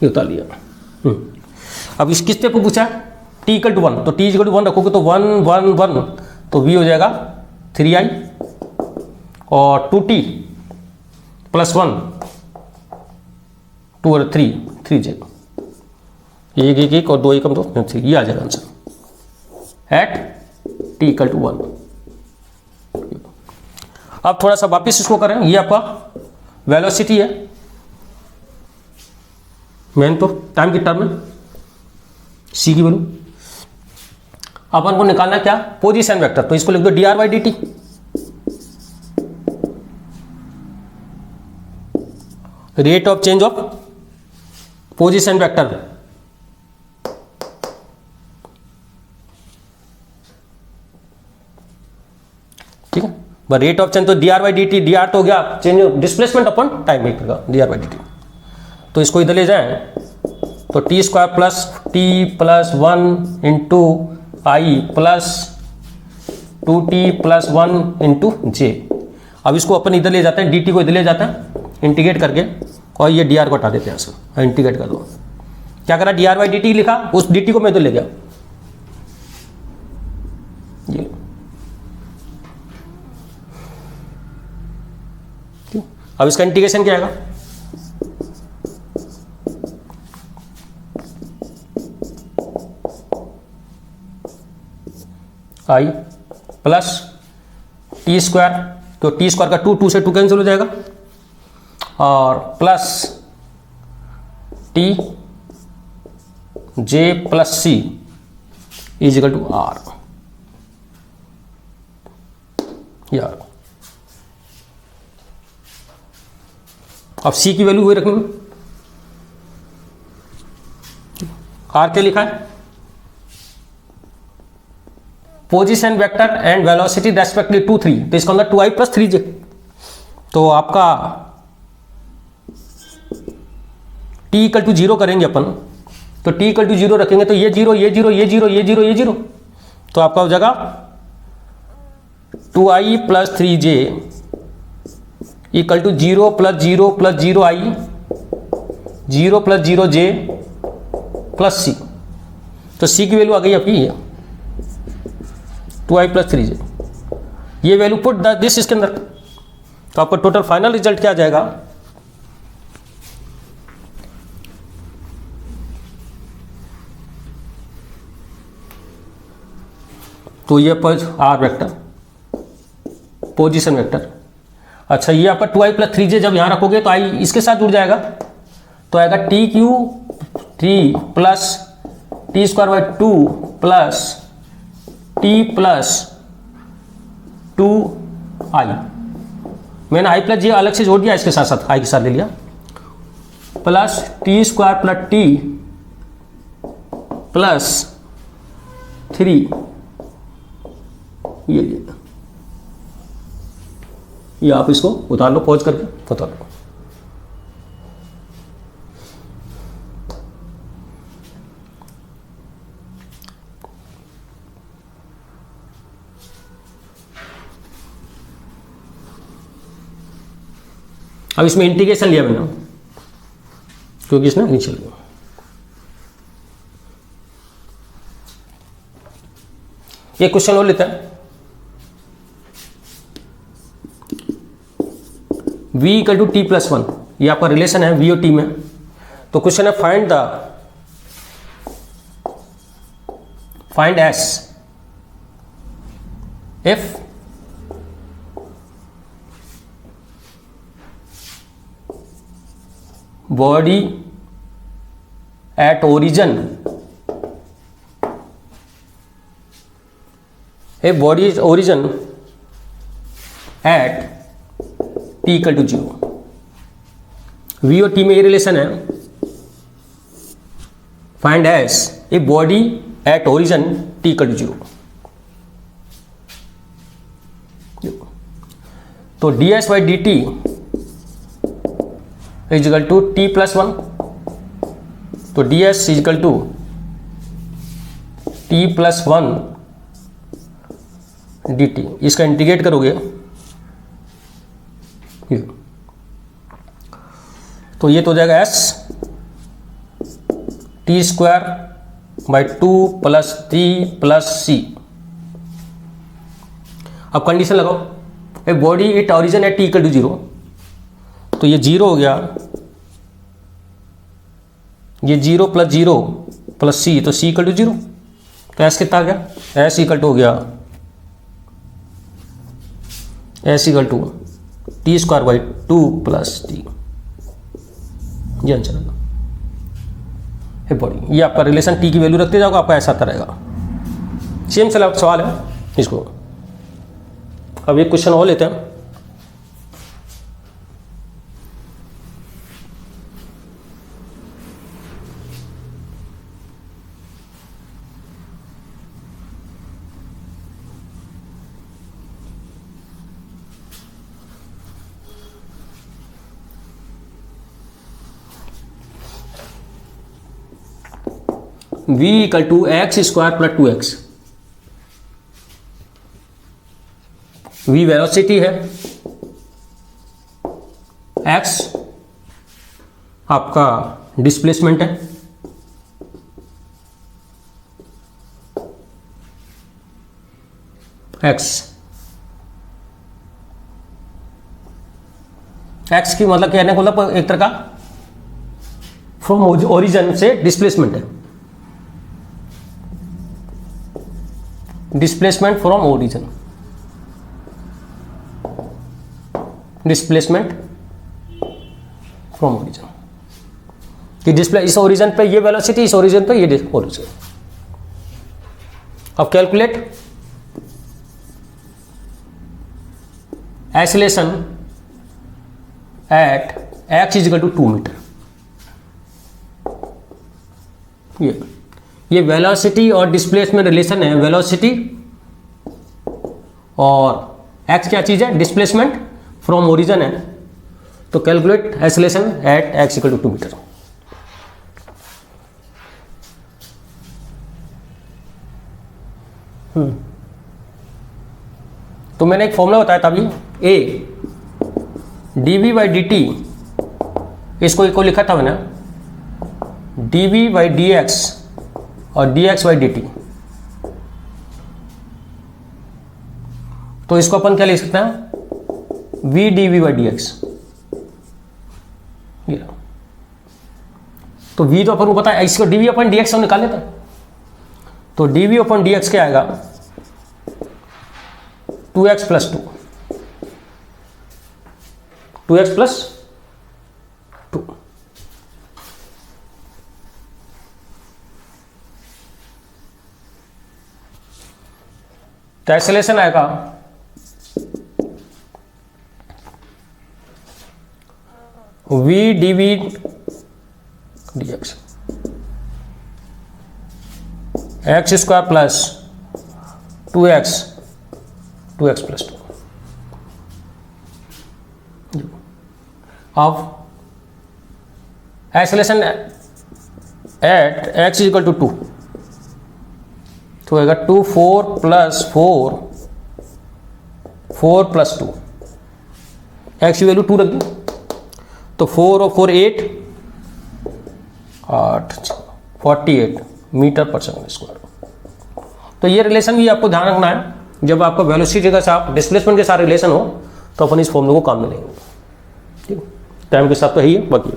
ये उतार लिया। अब इस किस पे पूछा है, t इक्वल टू 1, तो t इक्वल टू 1 रखोगे तो 1 1 1, तो v हो जाएगा 3i और 2t प्लस 1 2 और 3 3j, एक एक एक और 2 एकम 2 3, ये आ जाएगा answer at t equal to 1। अब थोड़ा सा वापिस इसको करें, ये आपका वेलोसिटी है मेन, तो टाइम की टर्म में सी की वैल्यू। अपन को निकालना क्या, पोजीशन वेक्टर, तो इसको लिख दो dr by D T. Rate of change of position vector, ठीक है। बस रेट ऑफ चेंज तो dr by D T, dr तो हो गया चेंज डिस्प्लेसमेंट अपॉन टाइम एक का dr बाई डी टी। तो इसको इधर ले जाएं तो T square plus T plus 1 into I plus 2t plus 1 into J. अब इसको अपन इधर ले जाते हैं, dt को इधर ले जाते हैं इंटीग्रेट करके, और ये dr को हटा देते हैं सर, इंटीग्रेट कर दो। क्या करा, dr बाई dt लिखा, उस dt को मैं इधर ले गया, ये अब इसका इंटीग्रेशन क्या आएगा, आई प्लस टी स्क्वायर, तो टी स्क्वायर का 2 2 से 2 कैंसिल हो जाएगा, और plus T J plus C is equal to R. यार अब सी की वैल्यू वही रखनी, आर क्या लिखा है, position vector and velocity respectively 2 3, तो इसका मतलब 2i प्लस 3j। तो आपका t इक्वल टू 0 करेंगे अपन, तो t इक्वल टू 0 रखेंगे तो ये 0 ये 0 ये 0 ये 0 ये 0, तो आपका हो जाएगा 2i plus 3j equal to 0 plus 0 plus 0i 0 plus 0j plus C. तो सी की वैल्यू आ गई आपकी ये 2i प्लस 3j। ये वैल्यू पुट दिस इसके अंदर, तो आपका टोटल फाइनल रिजल्ट क्या आ जाएगा, तो ये आर वेक्टर पोजीशन वेक्टर। अच्छा ये आपका 2i प्लस 3j जब यहाँ रखोगे तो i इसके साथ जुड़ जाएगा, तो आएगा T Q 3 plus T square by 2 plus T plus 2i। मैंने i प्लस जे अलग से जोड़ दिया, इसके साथ साथ i के साथ ले लिया, plus T square plus T plus 3 ये आप इसको उतार लो, पॉज करके उतार लो। अब इसमें इंटीग्रेशन लिया मैंने, क्योंकि इसने नीचे लिया। ये क्वेश्चन और लेता है, v equal to T plus 1, ये आपका रिलेशन है v और t में। तो क्वेश्चन है find s if body at origin, if body is origin at t equal to 0। v और t में ये रिलेशन है, find s if body at origin t equal to 0। तो ds by D T equal to T plus 1, तो ds equal to T plus 1 D T. इसका integrate करोगे तो ये तो हो जाएगा s T square by 2 plus 3 plus C. अब कंडीशन लगाओ, A body at origin at T equal to 0, तो ये 0 हो गया, ये 0 प्लस 0 प्लस सी, तो सी इक्वल टू 0। तो एस कितना आ गया, एस इक्वल टू हो गया S equal to T square by 2 plus T. ये आंसर है बॉडी। ये आपका रिलेशन टी की वैल्यू रखते जाओगे, आपका ऐसा आता रहेगा। सेम सवाल है इसको। अब एक क्वेश्चन और लेते हैं। v equal to X square plus 2x। v velocity है, x आपका डिस्प्लेसमेंट है, x की मतलब कहने को मतलब एक तरह का फ्रॉम ओरिजिन से डिस्प्लेसमेंट है, displacement from origin, displacement from origin, कि डिस्प्ले इस ओरिजिन पे ये वेलोसिटी, इस ओरिजिन पे ये ओरिजिन। अब calculate acceleration at x is equal to 2 metre. ये वेलोसिटी और डिस्प्लेसमेंट रिलेशन है, वेलोसिटी और x क्या चीज है, डिस्प्लेसमेंट फ्रॉम ओरिजिन है। तो calculate acceleration at x equal to 2 metre. तो मैंने एक फॉर्मूला बताया था अभी, a dv बाई dt, इसको लिखा था मैंने dv बाई dx और dx बाई dt। तो इसको अपन क्या लिख सकते हैं, v dv बाई dx। तो v तो अपन को पता है, इसको dv अपन dx से निकाल लेते हैं। तो dv अपन dx क्या आएगा, 2x प्लस 2, 2x प्लस 2। तो एक्सेलरेशन आएगा v dv dx x square plus 2x plus 2। अब acceleration at x is equal to 2, तो होगा 2 4 प्लस 4 4 प्लस 2, x की वैल्यू 2 रख दी। तो 4 और 4 8 48 मीटर पर सेकंड स्क्वायर। तो ये रिलेशन भी आपको ध्यान रखना है, जब आपका वेलोसिटी के साथ डिस्प्लेसमेंट के साथ रिलेशन हो तो अपन इस फॉर्मूले को काम में लेंगे। ठीक, टाइम के साथ तो है ही है, बाकी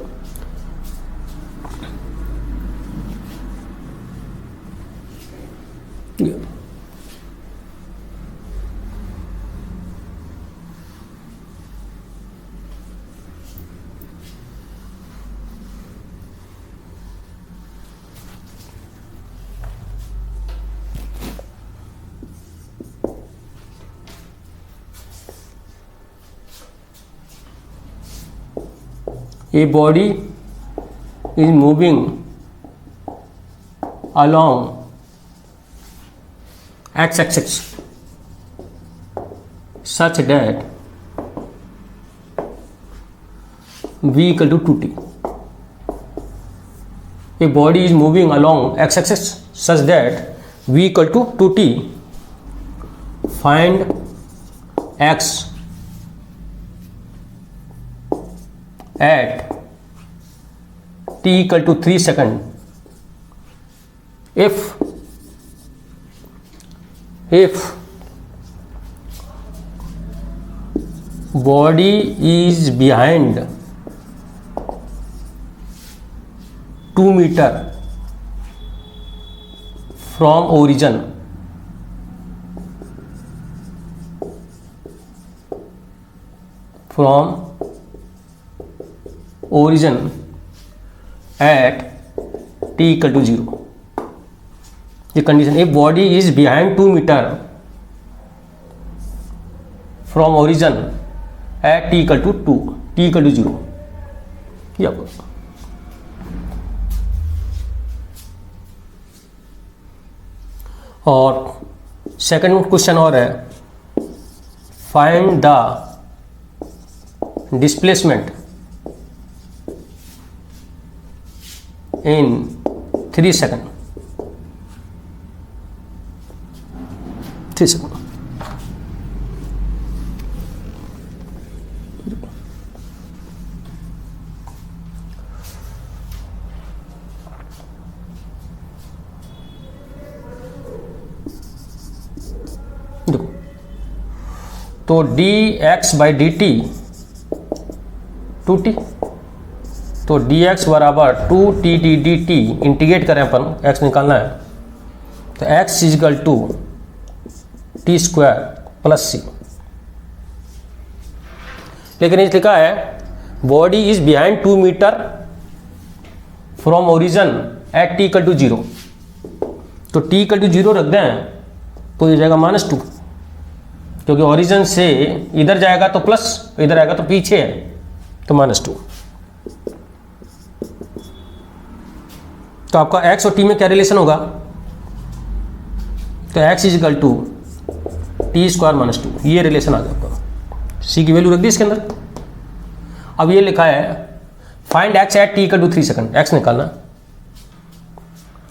a body is moving along x-axis such that v equal to 2t. A body is moving along x-axis such that v equal to 2t. Find x at t equal to 3 seconds if body is behind 2 meter from origin at t equal to 0। ये condition, if body is behind 2 meter from origin at t equal to 0। और second question और है, find the displacement in 3 seconds। 3 seconds। देखो, तो dx by dt 2t, तो dx बराबर 2t dt, integrate करें अपन, x निकालना है, तो x equal to T square plus C. लेकिन ये लिखा है body is behind 2 meter from origin at T equal to 0, तो टी इक्वल टू 0 रख दें तो ये जाएगा -2, क्योंकि ओरिजन से इधर जाएगा तो प्लस, इधर आएगा तो पीछे है, तो -2। तो आपका x और t में क्या रिलेशन होगा, तो x is equal to T square -2, ये रिलेशन आ गया आपका। c की वैल्यू रख दी इसके अंदर। अब ये लिखा है find x at t equal to 3 second, x निकालना,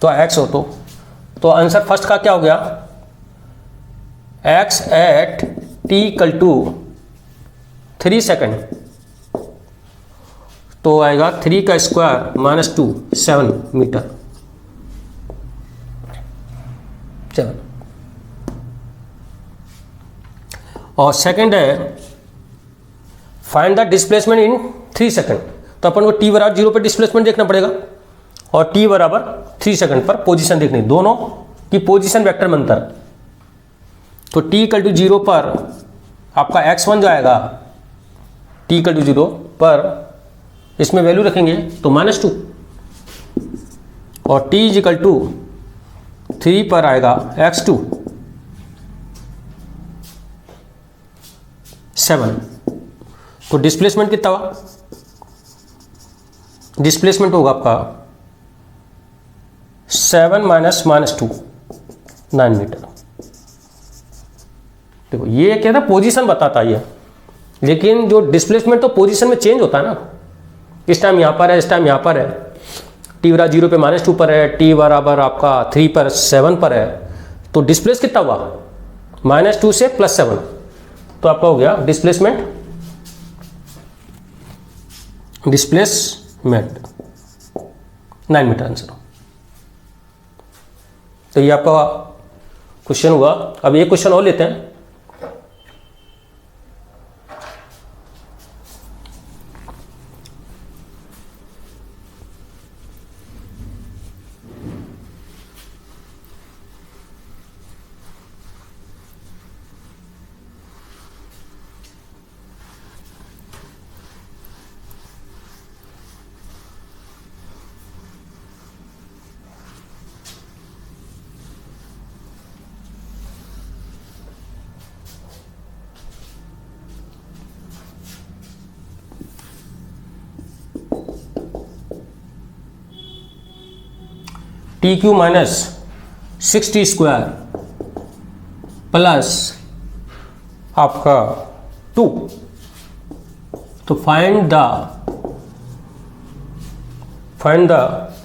तो x हो तो आंसर फर्स्ट का क्या हो गया, x at t equal to 3 second, तो आएगा 3 का स्क्वायर -2 7 मीटर 7। और सेकंड है find the displacement in 3 second, तो अपन को t बराबर 0 पर डिस्प्लेसमेंट देखना पड़ेगा और t बराबर 3 सेकंड पर पोजीशन देखनी, दोनों की पोजीशन वेक्टर में अंतर। तो t इक्वल टू 0 पर आपका x1 जो आएगा t इक्वल टू 0 पर, इसमें वैल्यू रखेंगे तो -2, और t इक्वल टू 3 पर आएगा x2 7। तो डिस्प्लेसमेंट कितना हुआ, डिस्प्लेसमेंट होगा आपका 7 माइनस -2 9 मीटर। देखो ये क्या था, पोजीशन बताता है ये, लेकिन जो डिस्प्लेसमेंट तो पोजीशन में चेंज होता है ना, इस टाइम यहाँ पर है, इस टाइम यहाँ पर है, t बराबर 0 पे -2 पर है, t बराबर आपका 3 पर 7 पर है, तो डिस्प्लेस कितना हुआ, -2 से +7, तो आपका हो गया डिस्प्लेसमेंट 9 मीटर आंसर। तो ये आपका क्वेश्चन हुआ। अब एक क्वेश्चन और लेते हैं। T cube minus 6t square plus आपका 2, तो फाइंड द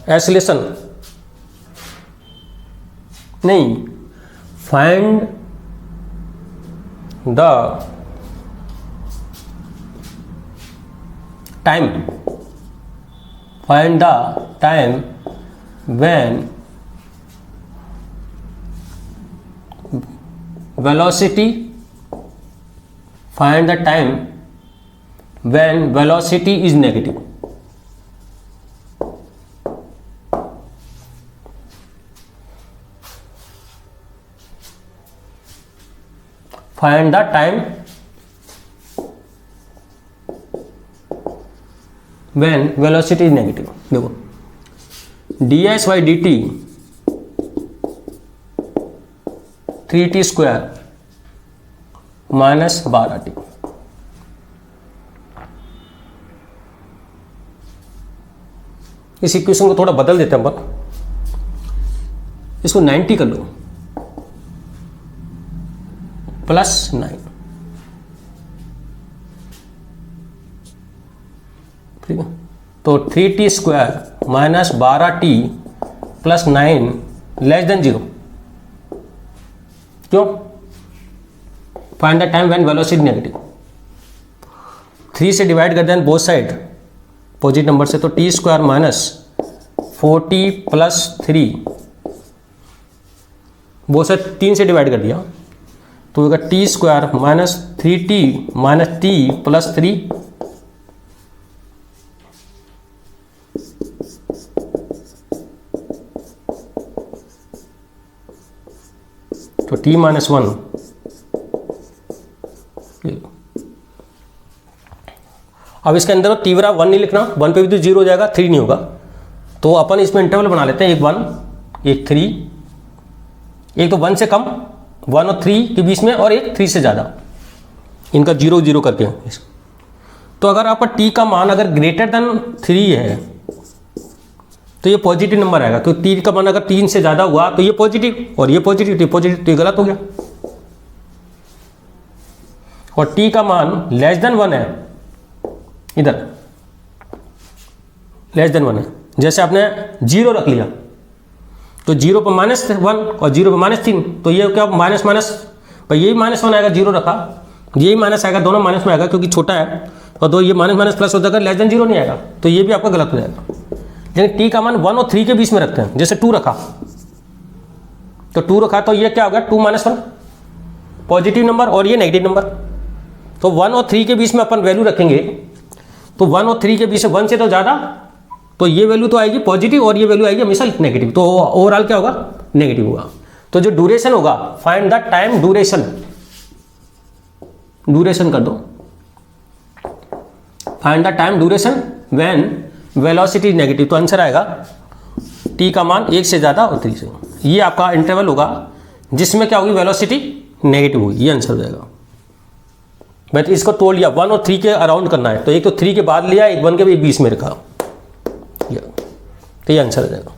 एक्सेलेरेशन, नहीं, find the time, find the time when velocity, find the time when velocity is negative, find the time when velocity is negative। देखो ds by dt 3t square -12t, इस equation को थोड़ा बदल देते हैं अपन, इसको 90 कर लो +9, ठीक है। तो 3t स्क्वायर -12t + 9 <0, क्यों, find the time when velocity negative. 3 से डिवाइड कर दें बोथ साइड पॉजिटिव नंबर से, तो t square -4t + 3, both side 3 से डिवाइड कर दिया, तो होगा t स्क्वायर -3t - t + 3, तो t - 1। अब इसके अंदर टी बराबर 1 नहीं लिखना, 1 पे भी तो 0 हो जाएगा, 3 नहीं होगा। तो अपन इसमें इंटरवल बना लेते हैं, एक 1 एक 3, एक तो 1 से कम 1 और 3 के बीच में, और एक 3 से ज़्यादा, इनका 0 0 करके। तो अगर आपका टी का मान अगर ग्रेटर देन 3 है तो ये पॉजिटिव नंबर आएगा, क्योंकि टी का मान अगर 3 से ज़्यादा हुआ तो ये पॉजिटिव, और ये पॉजिटिव, तो पॉजिटिव, तो ये गलत हो गया। और टी का मान लेस देन 1 है, इधर लेस देन 1 है, जैसे आपने 0 रख लिया तो 0 पर -1 और 0 पर -3, तो ये क्या माइनस माइनस, भाई यही -1 आएगा, 0 रखा, यही माइनस आएगा, दोनों माइनस में आएगा क्योंकि छोटा है, और दो ये माइनस माइनस प्लस हो जाएगा, लेस देन 0 नहीं आएगा, तो ये भी आपका गलत हो जाएगा। लेकिन टी का मान 1 और 3 के बीच में रखते हैं, जैसे 2 रखा, तो 2 रखा तो ये क्या हो गया 2 - 1 पॉजिटिव नंबर, और ये नेगेटिव नंबर। तो 1 और 3 के बीच में अपन वैल्यू रखेंगे, तो 1 और 3 के बीच में 1 से तो ज़्यादा, तो ये वैल्यू तो आएगी पॉजिटिव, और ये वैल्यू आएगी हमेशा नेगेटिव, तो ओवरऑल क्या होगा नेगेटिव होगा। तो जो ड्यूरेशन होगा, find the time duration, duration कर दो, find the time duration when velocity negative, तो आंसर आएगा टी का मान 1 से ज़्यादा और 3 से। ये आपका इंटरवल होगा जिसमें क्या होगी वेलोसिटी नेगेटिव होगी, ये आंसर हो जाएगा। मैं तो इसको तोड़ लिया, 1 और 3 के अराउंड करना है, तो एक तो 3 के बाद लिया, एक 1 के भी बीच में रखा, तो ये आंसर हो जाएगा।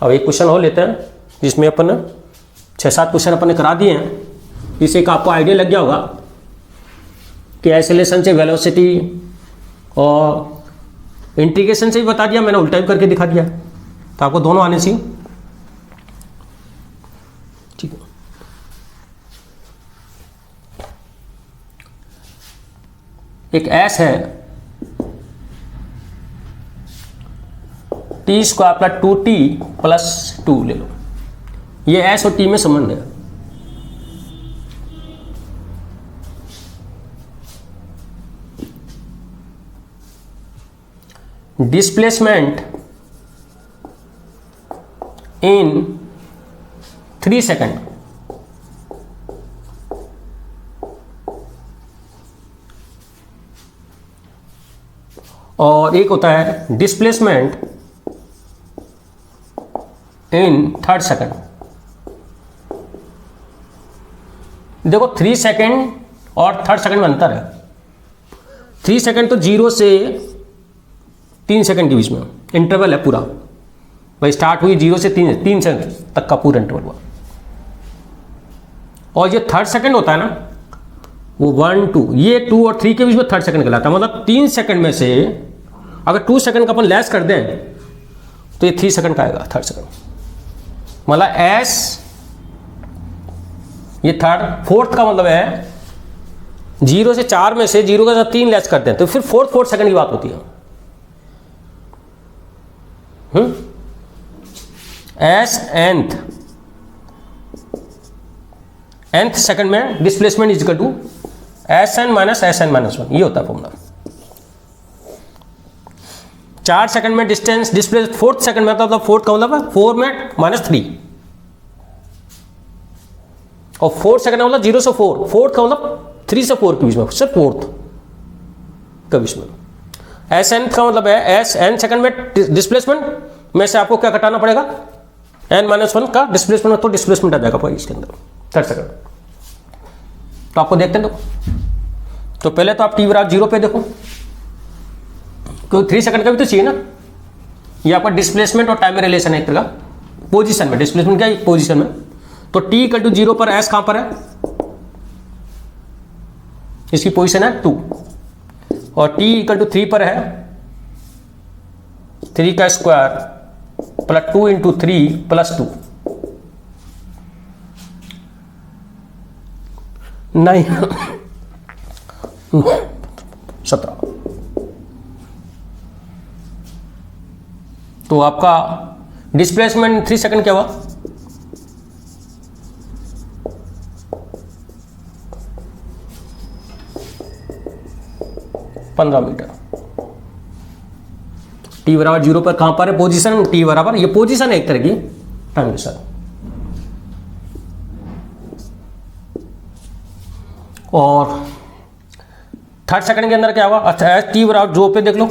अब एक क्वेश्चन और लेते हैं जिसमें अपन 6-7 क्वेश्चन अपन ने करा दिए हैं, जिससे एक आपको आइडिया लग गया होगा कि एक्सेलरेशन से वेलोसिटी, और इंटीग्रेशन से भी बता दिया मैंने, उल्टा भी करके दिखा दिया, तो आपको दोनों आने चाहिए। ठीक है, एक एस है T square plus 2t plus 2 ले लो, ये एस और टी में संबंध है। डिस्प्लेसमेंट इन 3 सेकेंड, और एक होता है डिस्प्लेसमेंट इन 3rd सेकेंड। देखो 3 सेकेंड और 3rd सेकेंड में अंतर है। 3 सेकेंड तो 0 से 3 सेकेंड के बीच में इंटरवल है पूरा, भाई स्टार्ट हुई 0 से 3 सेकेंड तक का पूरा इंटरवल हुआ। और ये 3rd सेकेंड होता है ना, वो 1 2, ये 2 और 3 के बीच में 3rd सेकेंड कहलाता है। मतलब 3 सेकेंड में से अगर 2 सेकेंड का अपन लेस कर दें तो ये 3 सेकेंड का आएगा 3rd सेकेंड। मतलब एस, ये 4th का मतलब है 0 से 4 में से 0 का साथ 3 लेस करते हैं तो फिर 4th सेकेंड की बात होती है। एस nth सेकेंड में displacement is equal to Sn minus Sn minus 1, ये होता है फॉर्मूला। 4 सेकंड में डिस्टेंस डिस्प्ले, 4th सेकंड में मतलब 4th का मतलब है 4 में -3, और 4 सेकंड का मतलब 0 से 4, 4th का मतलब 3 से 4 के बीच में, सिर्फ 4th के बीच में। Sn का मतलब है Sn सेकंड में डिस्प्लेसमेंट में से आपको क्या घटाना पड़ेगा, n-1 का डिस्प्लेसमेंट, तो डिस्प्लेसमेंट आ जाएगा इसके अंदर 3rd सेकंड। तो आपको देखते हैं, तो पहले तो आप t बराबर 0 पे देखो, क्योंकि 3 सेकंड का भी तो चाहिए ना। ये आपका डिस्प्लेसमेंट और टाइम में रिलेशन है एक तरह का, पोजीशन में डिस्प्लेसमेंट क्या है पोजीशन में। तो t इक्वल टू 0 पर s कहां पर है, इसकी पोजीशन है 2, और t इक्वल टू 3 पर है 3 का स्क्वायर प्लस 2 इंटू 3 प्लस 2, 17। तो आपका डिस्प्लेसमेंट 3 सेकंड क्या हुआ, $15 मीटर। t बराबर 0 पर कहां पर है पोजीशन, t बराबर ये पोजीशन है एक तरह की टाइम के साथ। और थर्ड सेकंड के अंदर क्या होगा? अच्छा एस टी बराबर जो पे देख लो,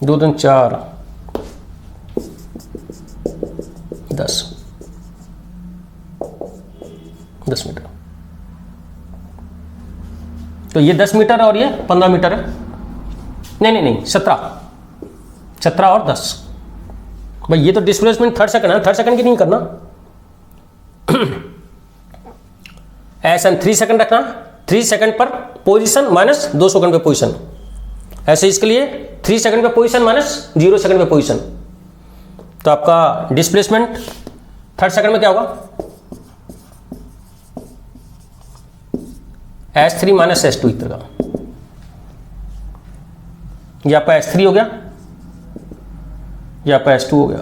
दो दिन 4 10 मीटर। तो ये 10 मीटर और ये 15 मीटर है। नहीं 17 और 10 भाई, ये तो डिस्प्लेसमेंट थर्ड सेकंड है, थर्ड सेकंड की नहीं करना। एस एन 3 सेकंड रखना, 3 सेकंड पर पोजीशन माइनस 2 सेकंड पे पोजीशन। ऐसे इसके लिए 3 सेकंड पे पोजीशन माइनस 0 सेकंड पे पोजीशन। तो आपका डिस्प्लेसमेंट थर्ड सेकंड में क्या होगा? S3 माइनस S2 इस तरह का। ये आपका S3 हो गया, ये आपका S2 हो गया,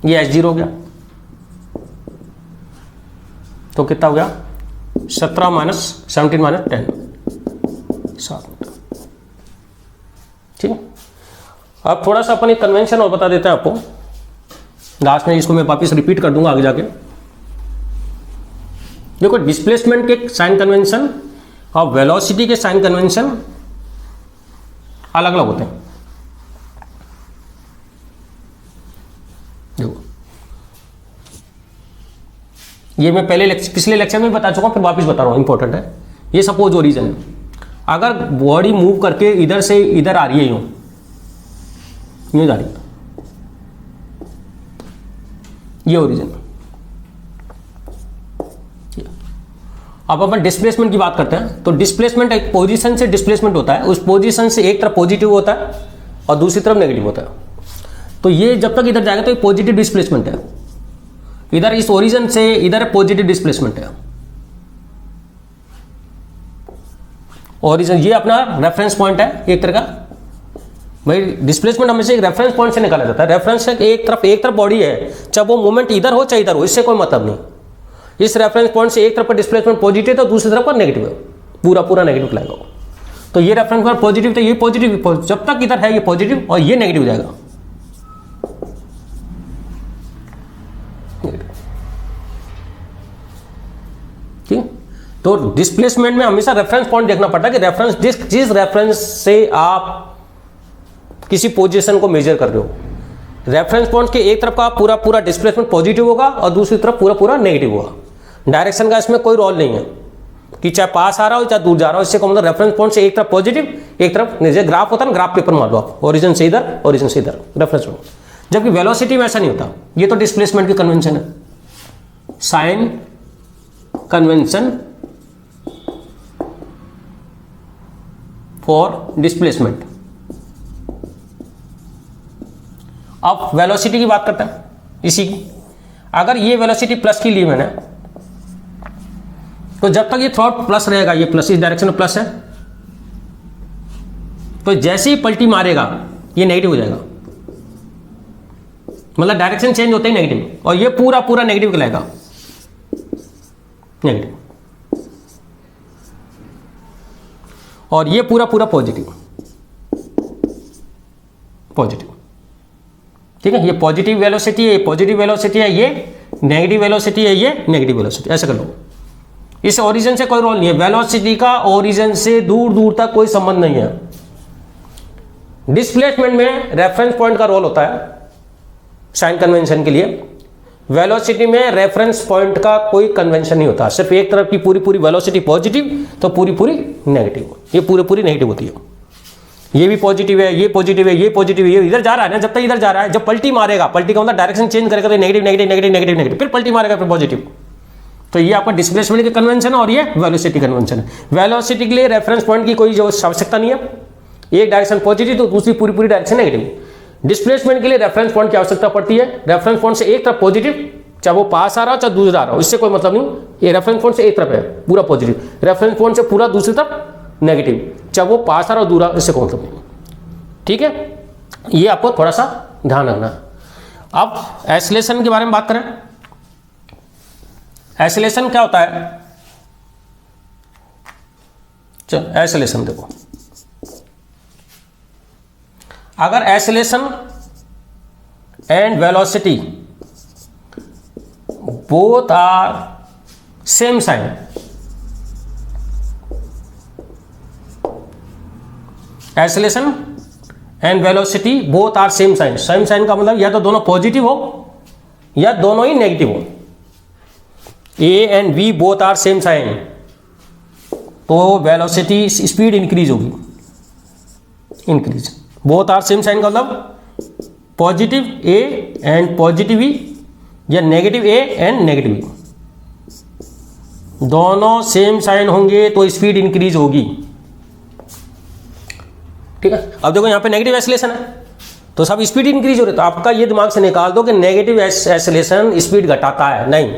ये S0 हो गया। तो कितना हो गया? 17 माइनस 17 माइनस 10, 7 मीटर। ठीक है, अब थोड़ा सा अपन एक कन्वेंशन और बता देते हैं आपको लास्ट में, इसको मैं वापिस रिपीट कर दूंगा आगे जाके। देखो, डिस्प्लेसमेंट के साइन कन्वेंशन और वेलोसिटी के साइन कन्वेंशन अलग अलग होते हैं। देखो, ये मैं पिछले लेक्चर में बता चुका हूं, फिर वापस बता रहा हूं, इंपॉर्टेंट है। ये सपोज ओरिजिन है, अगर बॉडी मूव करके इधर से इधर आ रही है, यूं जा रही है, ये ओरिजिन। अब अपन डिस्प्लेसमेंट की बात करते हैं। तो डिस्प्लेसमेंट एक पोजीशन से डिस्प्लेसमेंट होता है, उस पोजीशन से एक तरफ पॉजिटिव होता है और दूसरी तरफ नेगेटिव होता है। तो ये जब तक इधर जाएगा तो ये पॉजिटिव डिस्प्लेसमेंट है, इधर इस ओरिजिन से इधर पॉजिटिव डिस्प्लेसमेंट है। ओरिजिन ये अपना रेफरेंस पॉइंट है एक तरह का। भाई डिस्प्लेसमेंट हमेशा एक रेफरेंस पॉइंट से निकाला जाता है। रेफरेंस से एक तरफ बॉडी है, चाहे वो मूवमेंट इधर हो चाहे इधर हो, इससे कोई मतलब नहीं। इस रेफरेंस पॉइंट से एक तरफ पर डिस्प्लेसमेंट पॉजिटिव है तो दूसरी तरफ पर नेगेटिव है, पूरा नेगेटिव लाएगा। तो ये रेफरेंस पॉइंट पॉजिटिव, तो ये पॉजिटिव, जब तक इधर है ये पॉजिटिव और ये नेगेटिव जाएगा। ठीक, तो डिस्प्लेसमेंट में हमेशा रेफरेंस पॉइंट देखना पड़ता है कि रेफरेंस जिस रेफरेंस से आप किसी पोजीशन को मेजर कर रहे हो, रेफरेंस पॉइंट के एक तरफ का पूरा डिस्प्लेसमेंट पॉजिटिव होगा और दूसरी तरफ पूरा नेगेटिव होगा। डायरेक्शन का इसमें कोई रोल नहीं है कि चाहे पास आ रहा हो चाहे दूर जा रहा हो, इससे को मतलब रेफरेंस पॉइंट से एक तरफ पॉजिटिव एक तरफ, जैसे ग्राफ होता है ना, ग्राफ पेपर मान लो आप, ओरिजिन से इधर ओरिजिन से इधर रेफरेंस पॉइंट। जबकि वेलोसिटी में ऐसा नहीं होता। ये तो डिस्प्लेसमेंट की कन्वेंशन है, साइन कन्वेंशन फॉर डिस्प्लेसमेंट। अब वेलोसिटी की बात करते हैं इसी की। अगर ये वेलोसिटी प्लस की ली मैंने, तो जब तक ये थ्रॉट प्लस रहेगा, ये प्लस इस डायरेक्शन में प्लस है, तो जैसे ही पलटी मारेगा ये नेगेटिव हो जाएगा। मतलब डायरेक्शन चेंज होता ही नेगेटिव, और ये पूरा नेगेटिव कहलाएगा, नेगेटिव। और ये पूरा पॉजिटिव। ठीक है, ये पॉजिटिव वेलोसिटी है, ये पॉजिटिव वेलोसिटी है, ये नेगेटिव वेलोसिटी है, ये नेगेटिव वेलोसिटी। ऐसा कर लो। इस ओरिजिन से कोई रोल नहीं है, वेलोसिटी का ओरिजिन से दूर तक कोई संबंध नहीं है। डिस्प्लेसमेंट में रेफरेंस पॉइंट का रोल होता है साइन कन्वेंशन के लिए। वेलोसिटी में रेफरेंस पॉइंट का कोई कन्वेंशन नहीं होता, सिर्फ एक तरफ की पूरी वेलोसिटी पॉजिटिव तो पूरी नेगेटिव, ये पूरी नेगेटिव होती है। ये भी पॉजिटिव है, ये पॉजिटिव है, ये पॉजिटिव है, ये इधर जा रहा है ना, जब तक इधर जा रहा है, जब पलटी मारेगा, पलटी का मतलब डायरेक्शन चेंज करेगा तो नेगेटिव, फिर पलटी मारेगा फिर पॉजिटिव। तो ये आपका डिस्प्लेसमेंट की कन्वेंशन है और ये वेलोसिटी कन्वेंशन है। वेलोसिटी के लिए रेफरेंस पॉइंट की कोई जो आवश्यकता नहीं है, एक डायरेक्शन पॉजिटिव तो दूसरी पूरी डायरेक्शन नेगेटिव। डिस्प्लेसमेंट के लिए रेफरेंस पॉइंट की आवश्यकता पड़ती है। रेफरेंस पॉइंट से एक तरफ पॉजिटिव, चाहे वो पास आ रहा हो चाहे दूर आ रहा हो, इससे कोई मतलब नहीं। ये रेफरेंस पॉइंट से एक तरफ है पूरा पॉजिटिव, रेफरेंस पॉइंट से पूरा दूसरी तरफ नेगेटिव, चाहे वो पास आ रहा हो दूर आ रहा हो, इससे कोई मतलब नहीं। ठीक है, ये आपको थोड़ा सा ध्यान रखना है। अब एक्सीलरेशन के बारे में बात करें। एक्सीलरेशन क्या होता है? चलो एक्सीलरेशन देखो, अगर acceleration and velocity both are same sign, acceleration and velocity both are same sign. same sign का मतलब या तो दोनों पॉजिटिव हो या दोनों ही नेगेटिव हो. A and B both are same sign, तो वेलोसिटी स्पीड इंक्रीज होगी, increase. Both are same sign का मतलब positive A and positive E या negative A and negative E, दोनों सेम साइन होंगे तो स्पीड इंक्रीज होगी. ठीक है. अब देखो यहाँ पे नेगेटिव एक्सेलेरेशन है तो सब स्पीड इंक्रीज हो रही है. तो आपका ये दिमाग से निकाल दो कि नेगेटिव एक्सेलेरेशन स्पीड घटाता है. नहीं,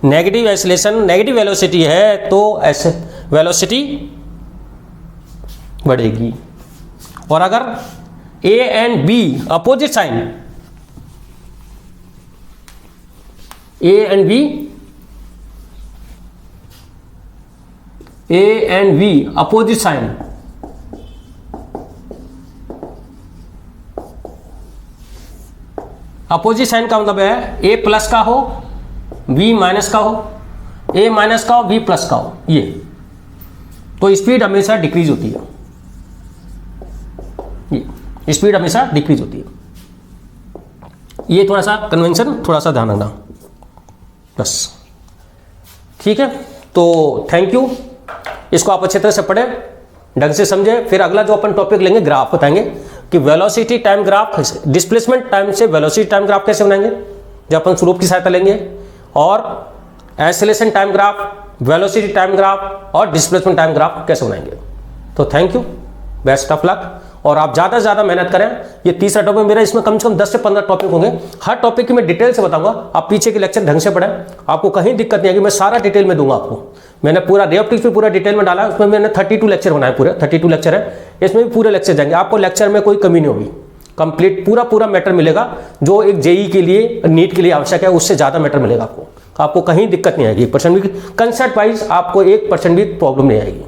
नेगेटिव एक्सेलेरेशन नेगेटिव वेलोसिटी है तो ऐसे वेलोसिटी बढ़ेगी. और अगर A and B opposite sign, A and B opposite sign, opposite sign का मतलब है ए प्लस का हो बी माइनस का हो, ए माइनस का हो बी प्लस का हो, ये तो स्पीड हमेशा डिक्रीज होती है. ये स्पीड हमेशा डिक्रीज होती है. ये थोड़ा सा कन्वेंशन थोड़ा सा ध्यान रखना बस. ठीक है. तो थैंक यू. इसको आप अच्छे तरह से पढ़े, ढंग से समझे. फिर अगला जो अपन टॉपिक लेंगे ग्राफ बताएंगे कि velocity time graph, displacement time से वेलोसिटी टाइम ग्राफ कैसे बनाएंगे जब अपन स्लोप की सहायता लेंगे, और acceleration time graph, velocity time graph और डिस्प्लेसमेंट टाइम ग्राफ कैसे बनाएंगे. तो thank you, best of luck. और आप ज़्यादा से ज़्यादा मेहनत करें. ये तीसरा टॉपिक मेरा, इसमें कम से कम 10 से 15 टॉपिक होंगे. हर टॉपिक की मैं डिटेल से बताऊंगा. आप पीछे के लेक्चर ढंग से पढ़ें, आपको कहीं दिक्कत नहीं आएगी. मैं सारा डिटेल में दूंगा आपको. मैंने पूरा रे ऑप्टिक्स पे पूरा डिटेल में डाला है. उसमें मैंने 32 लेक्चर बनाए, पूरे 32 लेक्चर है. इसमें भी पूरे लेक्चर जाएंगे. आपको लेक्चर में कोई कमी नहीं होगी. कंप्लीट पूरा मैटर मिलेगा जो एक जेई के लिए, नीट के लिए आवश्यक है, उससे ज़्यादा मैटर मिलेगा आपको. आपको कहीं दिक्कत नहीं आएगी. 1% भी कंसेप्ट वाइज आपको 1% भी प्रॉब्लम नहीं आएगी.